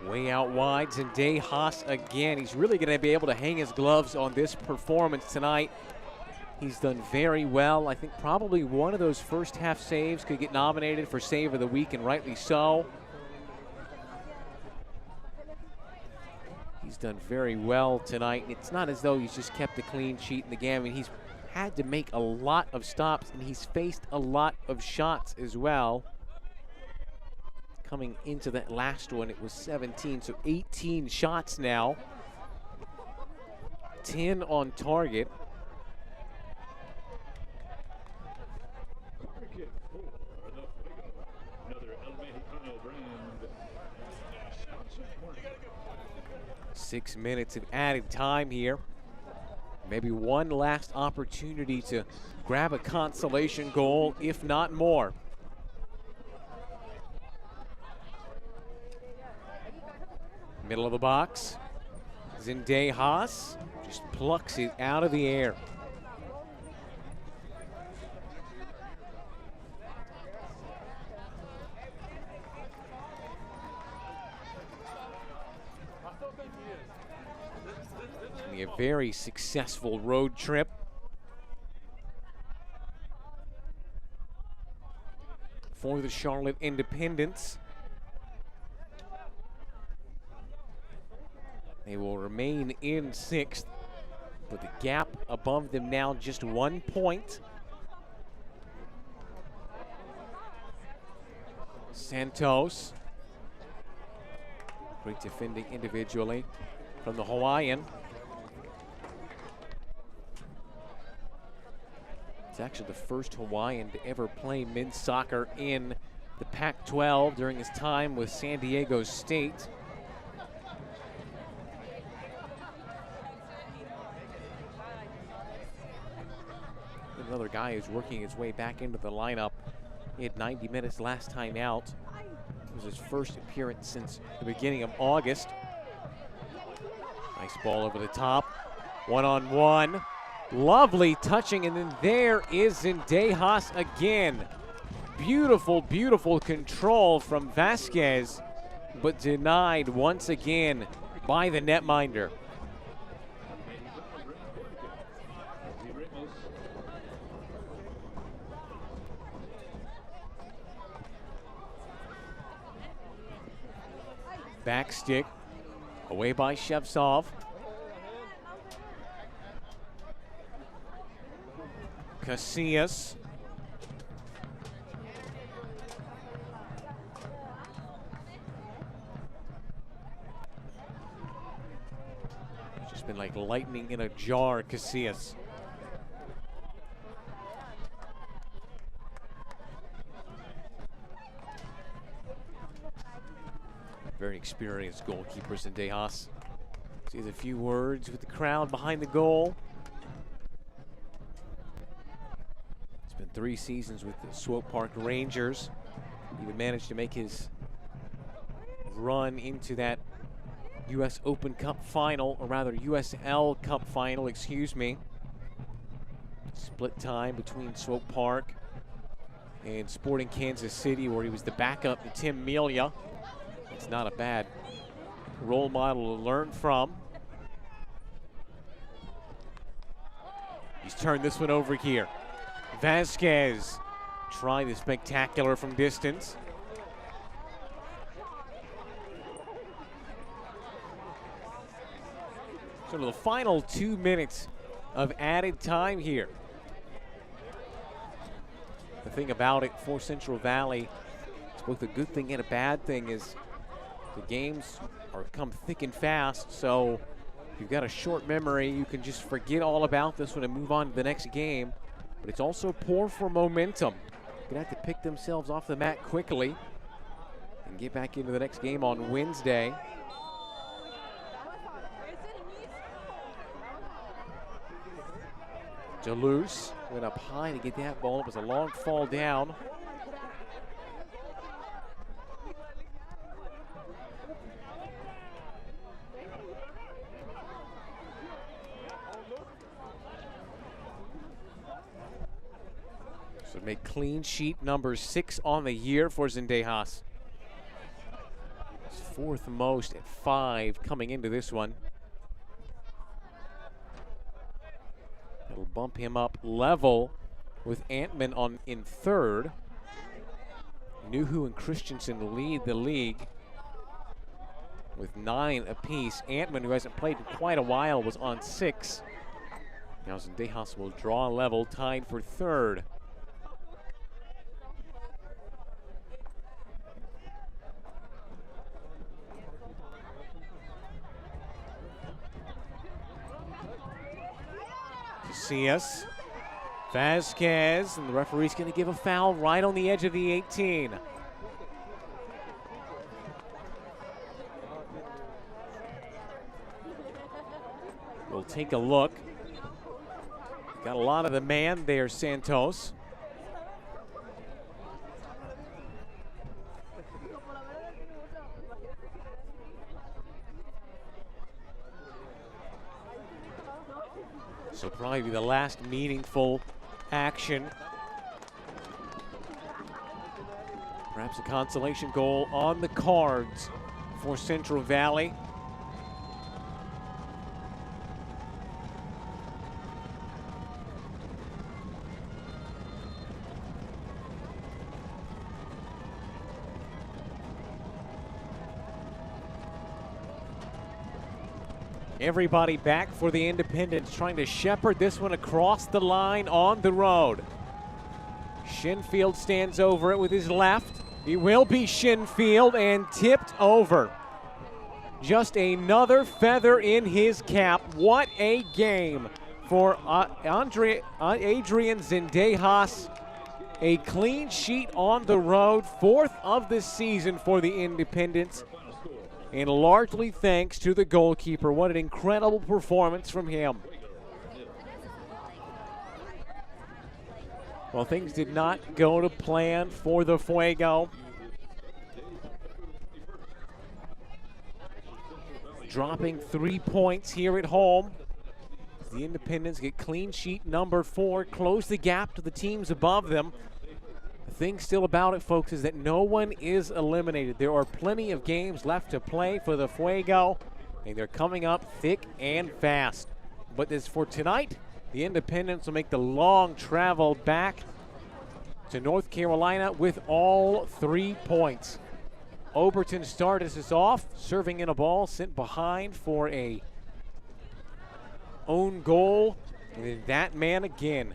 Way out wide, Zendejas again. He's really going to be able to hang his gloves on this performance tonight. He's done very well. I think probably one of those first half saves could get nominated for Save of the Week, and rightly so. He's done very well tonight. It's not as though he's just kept a clean sheet in the game. I mean, he's had to make a lot of stops, and he's faced a lot of shots as well. Coming into that last one, it was 17, so 18 shots now. 10 on target. 6 minutes of added time here. Maybe one last opportunity to grab a consolation goal, if not more. Middle of the box. Zendejas just plucks it out of the air. A very successful road trip. For the Charlotte Independents. They will remain in 6th, but the gap above them now just 1 point. Santos. Great defending individually from the Hawaiian. It's actually the first Hawaiian to ever play men's soccer in the Pac-12 during his time with San Diego State. Another guy who's working his way back into the lineup. He had 90 minutes last time out. It was his first appearance since the beginning of August. Nice ball over the top. One-on-one. Lovely touching, and then there is Zendejas again. Beautiful, beautiful control from Vasquez, but denied once again by the netminder. Back stick, away by Shevtsov. Casillas. Just been like lightning in a jar, Casillas. Very experienced goalkeeper, Zendejas. Says a few words with the crowd behind the goal. 3 seasons with the Swope Park Rangers. Even managed to make his run into that U.S. Open Cup final, or rather USL Cup final, excuse me. Split time between Swope Park and Sporting Kansas City, where he was the backup to Tim Melia. It's not a bad role model to learn from. He's turned this one over here. Vasquez trying the spectacular from distance. So to the final 2 minutes of added time here. The thing about it for Central Valley, it's both a good thing and a bad thing, is the games are come thick and fast, so if you've got a short memory, you can just forget all about this one and move on to the next game. But it's also poor for momentum. Gonna have to pick themselves off the mat quickly and get back into the next game on Wednesday. Deleuze went up high to get that ball. It was a long fall down. So make clean sheet number 6 on the year for Zendejas. His 4th most at 5 coming into this one. It'll bump him up level with Antman in 3rd. Nuhu and Christensen lead the league with 9 apiece. Antman, who hasn't played in quite a while, was on 6. Now Zendejas will draw level, tied for 3rd. Casillas, Vasquez, and the referee's going to give a foul right on the edge of the 18. take a look. Got a lot of the man there, Santos. So probably the last meaningful action. Perhaps a consolation goal on the cards for Central Valley. Everybody back for the Independents, trying to shepherd this one across the line on the road. Shinfield stands over it with his left. He will be Shinfield and tipped over. Just another feather in his cap. What a game for Adrian Zendejas. A clean sheet on the road, fourth of the season for the Independents. And largely thanks to the goalkeeper. What an incredible performance from him. Well, things did not go to plan for the Fuego. Dropping 3 points here at home. The Independents get clean sheet number 4, close the gap to the teams above them. The thing still about it, folks, is that no one is eliminated. There are plenty of games left to play for the Fuego, and they're coming up thick and fast. But as for tonight, the Independents will make the long travel back to North Carolina with all 3 points. Oberton started us off, serving in a ball sent behind for a own goal. And then that man again,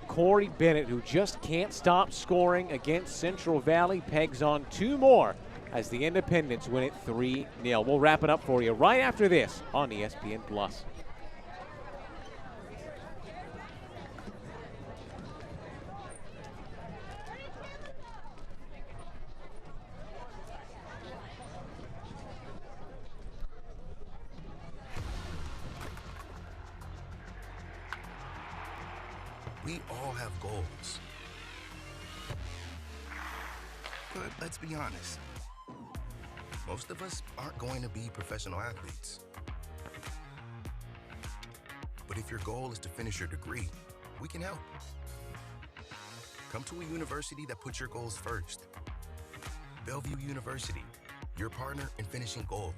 Corey Bennett, who just can't stop scoring against Central Valley, pegs on 2 more as the Independents win it 3-0. We'll wrap it up for you right after this on ESPN+. We all have goals. But let's be honest. Most of us aren't going to be professional athletes. But if your goal is to finish your degree, we can help. Come to a university that puts your goals first. Bellevue University, your partner in finishing goals.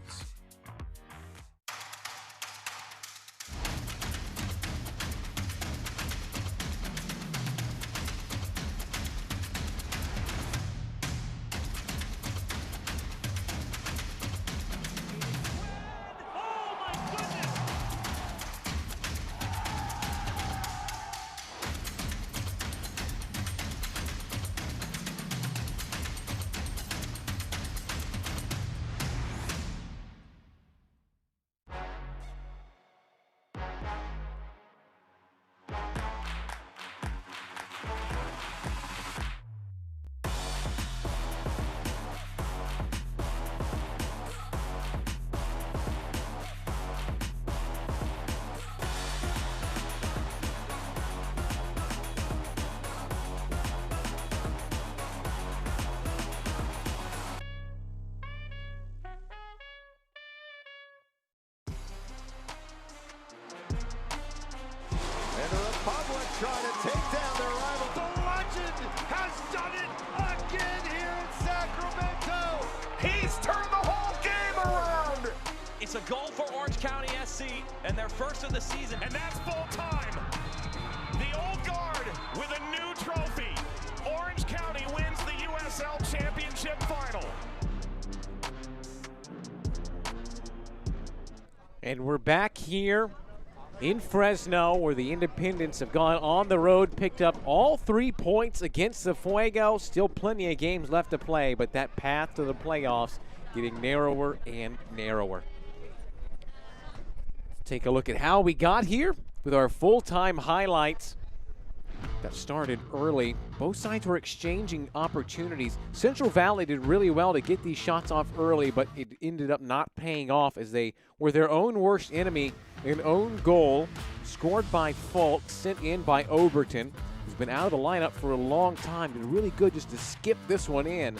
Trying to take down their rival. The legend has done it again here in Sacramento. He's turned the whole game around. It's a goal for Orange County SC and their first of the season. And that's full time. The old guard with a new trophy. Orange County wins the USL Championship final. And we're back here in Fresno, where the Independents have gone on the road, picked up all 3 points against the Fuego. Still plenty of games left to play, but that path to the playoffs getting narrower and narrower. Let's take a look at how we got here with our full-time highlights. That started early. Both sides were exchanging opportunities. Central Valley did really well to get these shots off early, but it ended up not paying off as they were their own worst enemy. An own goal scored by Falk, sent in by Overton, who's been out of the lineup for a long time. Did really good just to skip this one in.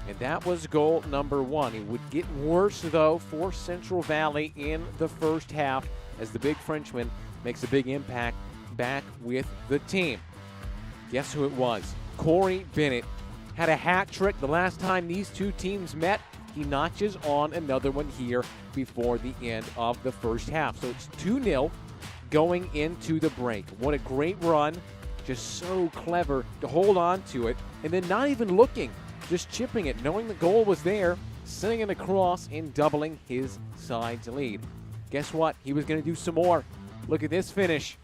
And that was goal number 1. It would get worse, though, for Central Valley in the first half as the big Frenchman makes a big impact back with the team. Guess who it was? Corey Bennett had a hat trick the last time these two teams met. He notches on another one here before the end of the first half. So it's 2-0 going into the break. What a great run. Just so clever to hold on to it and then not even looking, just chipping it, knowing the goal was there, sending it across and doubling his side's lead. Guess what? He was going to do some more. Look at this finish.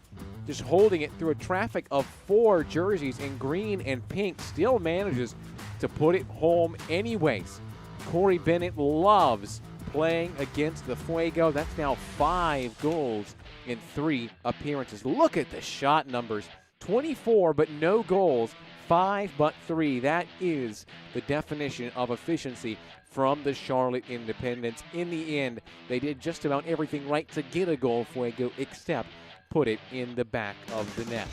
Just holding it through a traffic of 4 jerseys in green and pink, still manages to put it home anyways. Corey Bennett loves playing against the Fuego. That's now 5 goals in 3 appearances. Look at the shot numbers. 24 but no goals, 5 but 3. That is the definition of efficiency from the Charlotte Independents. In the end, they did just about everything right to get a goal, Fuego, except put it in the back of the net.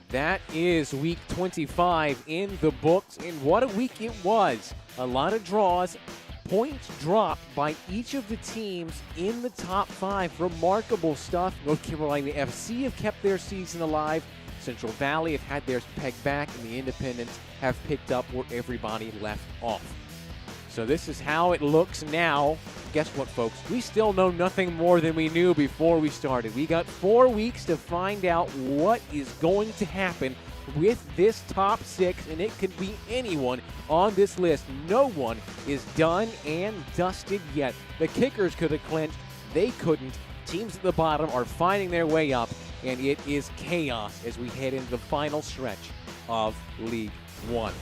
That is week 25 in the books, and what a week it was. A lot of draws, points dropped by each of the teams in the top 5. Remarkable stuff. North Carolina FC have kept their season alive. Central Valley have had theirs pegged back, and the Independents have picked up where everybody left off. So this is how it looks now. Guess what, folks? We still know nothing more than we knew before we started. We got 4 weeks to find out what is going to happen with this top 6, and it could be anyone on this list. No one is done and dusted yet. The Kickers could have clinched. They couldn't. Teams at the bottom are finding their way up, and it is chaos as we head into the final stretch of League One.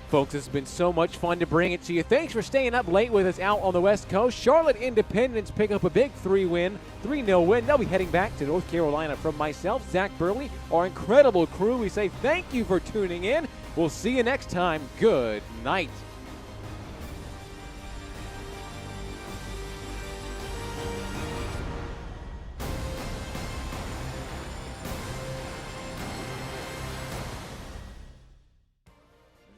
Folks, it's been so much fun to bring it to you. Thanks for staying up late with us out on the West Coast. Charlotte Independents pick up a big 3-0 win. They'll be heading back to North Carolina. From myself, Zach Burley, our incredible crew, we say thank you for tuning in. We'll see you next time. Good night.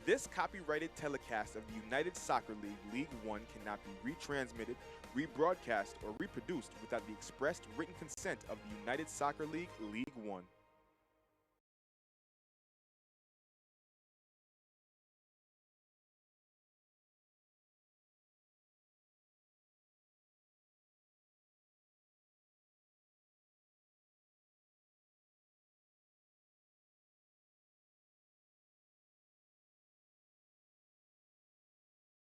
This copyrighted telecast of the United Soccer League League One cannot be retransmitted, rebroadcast, or reproduced without the expressed written consent of the United Soccer League League One.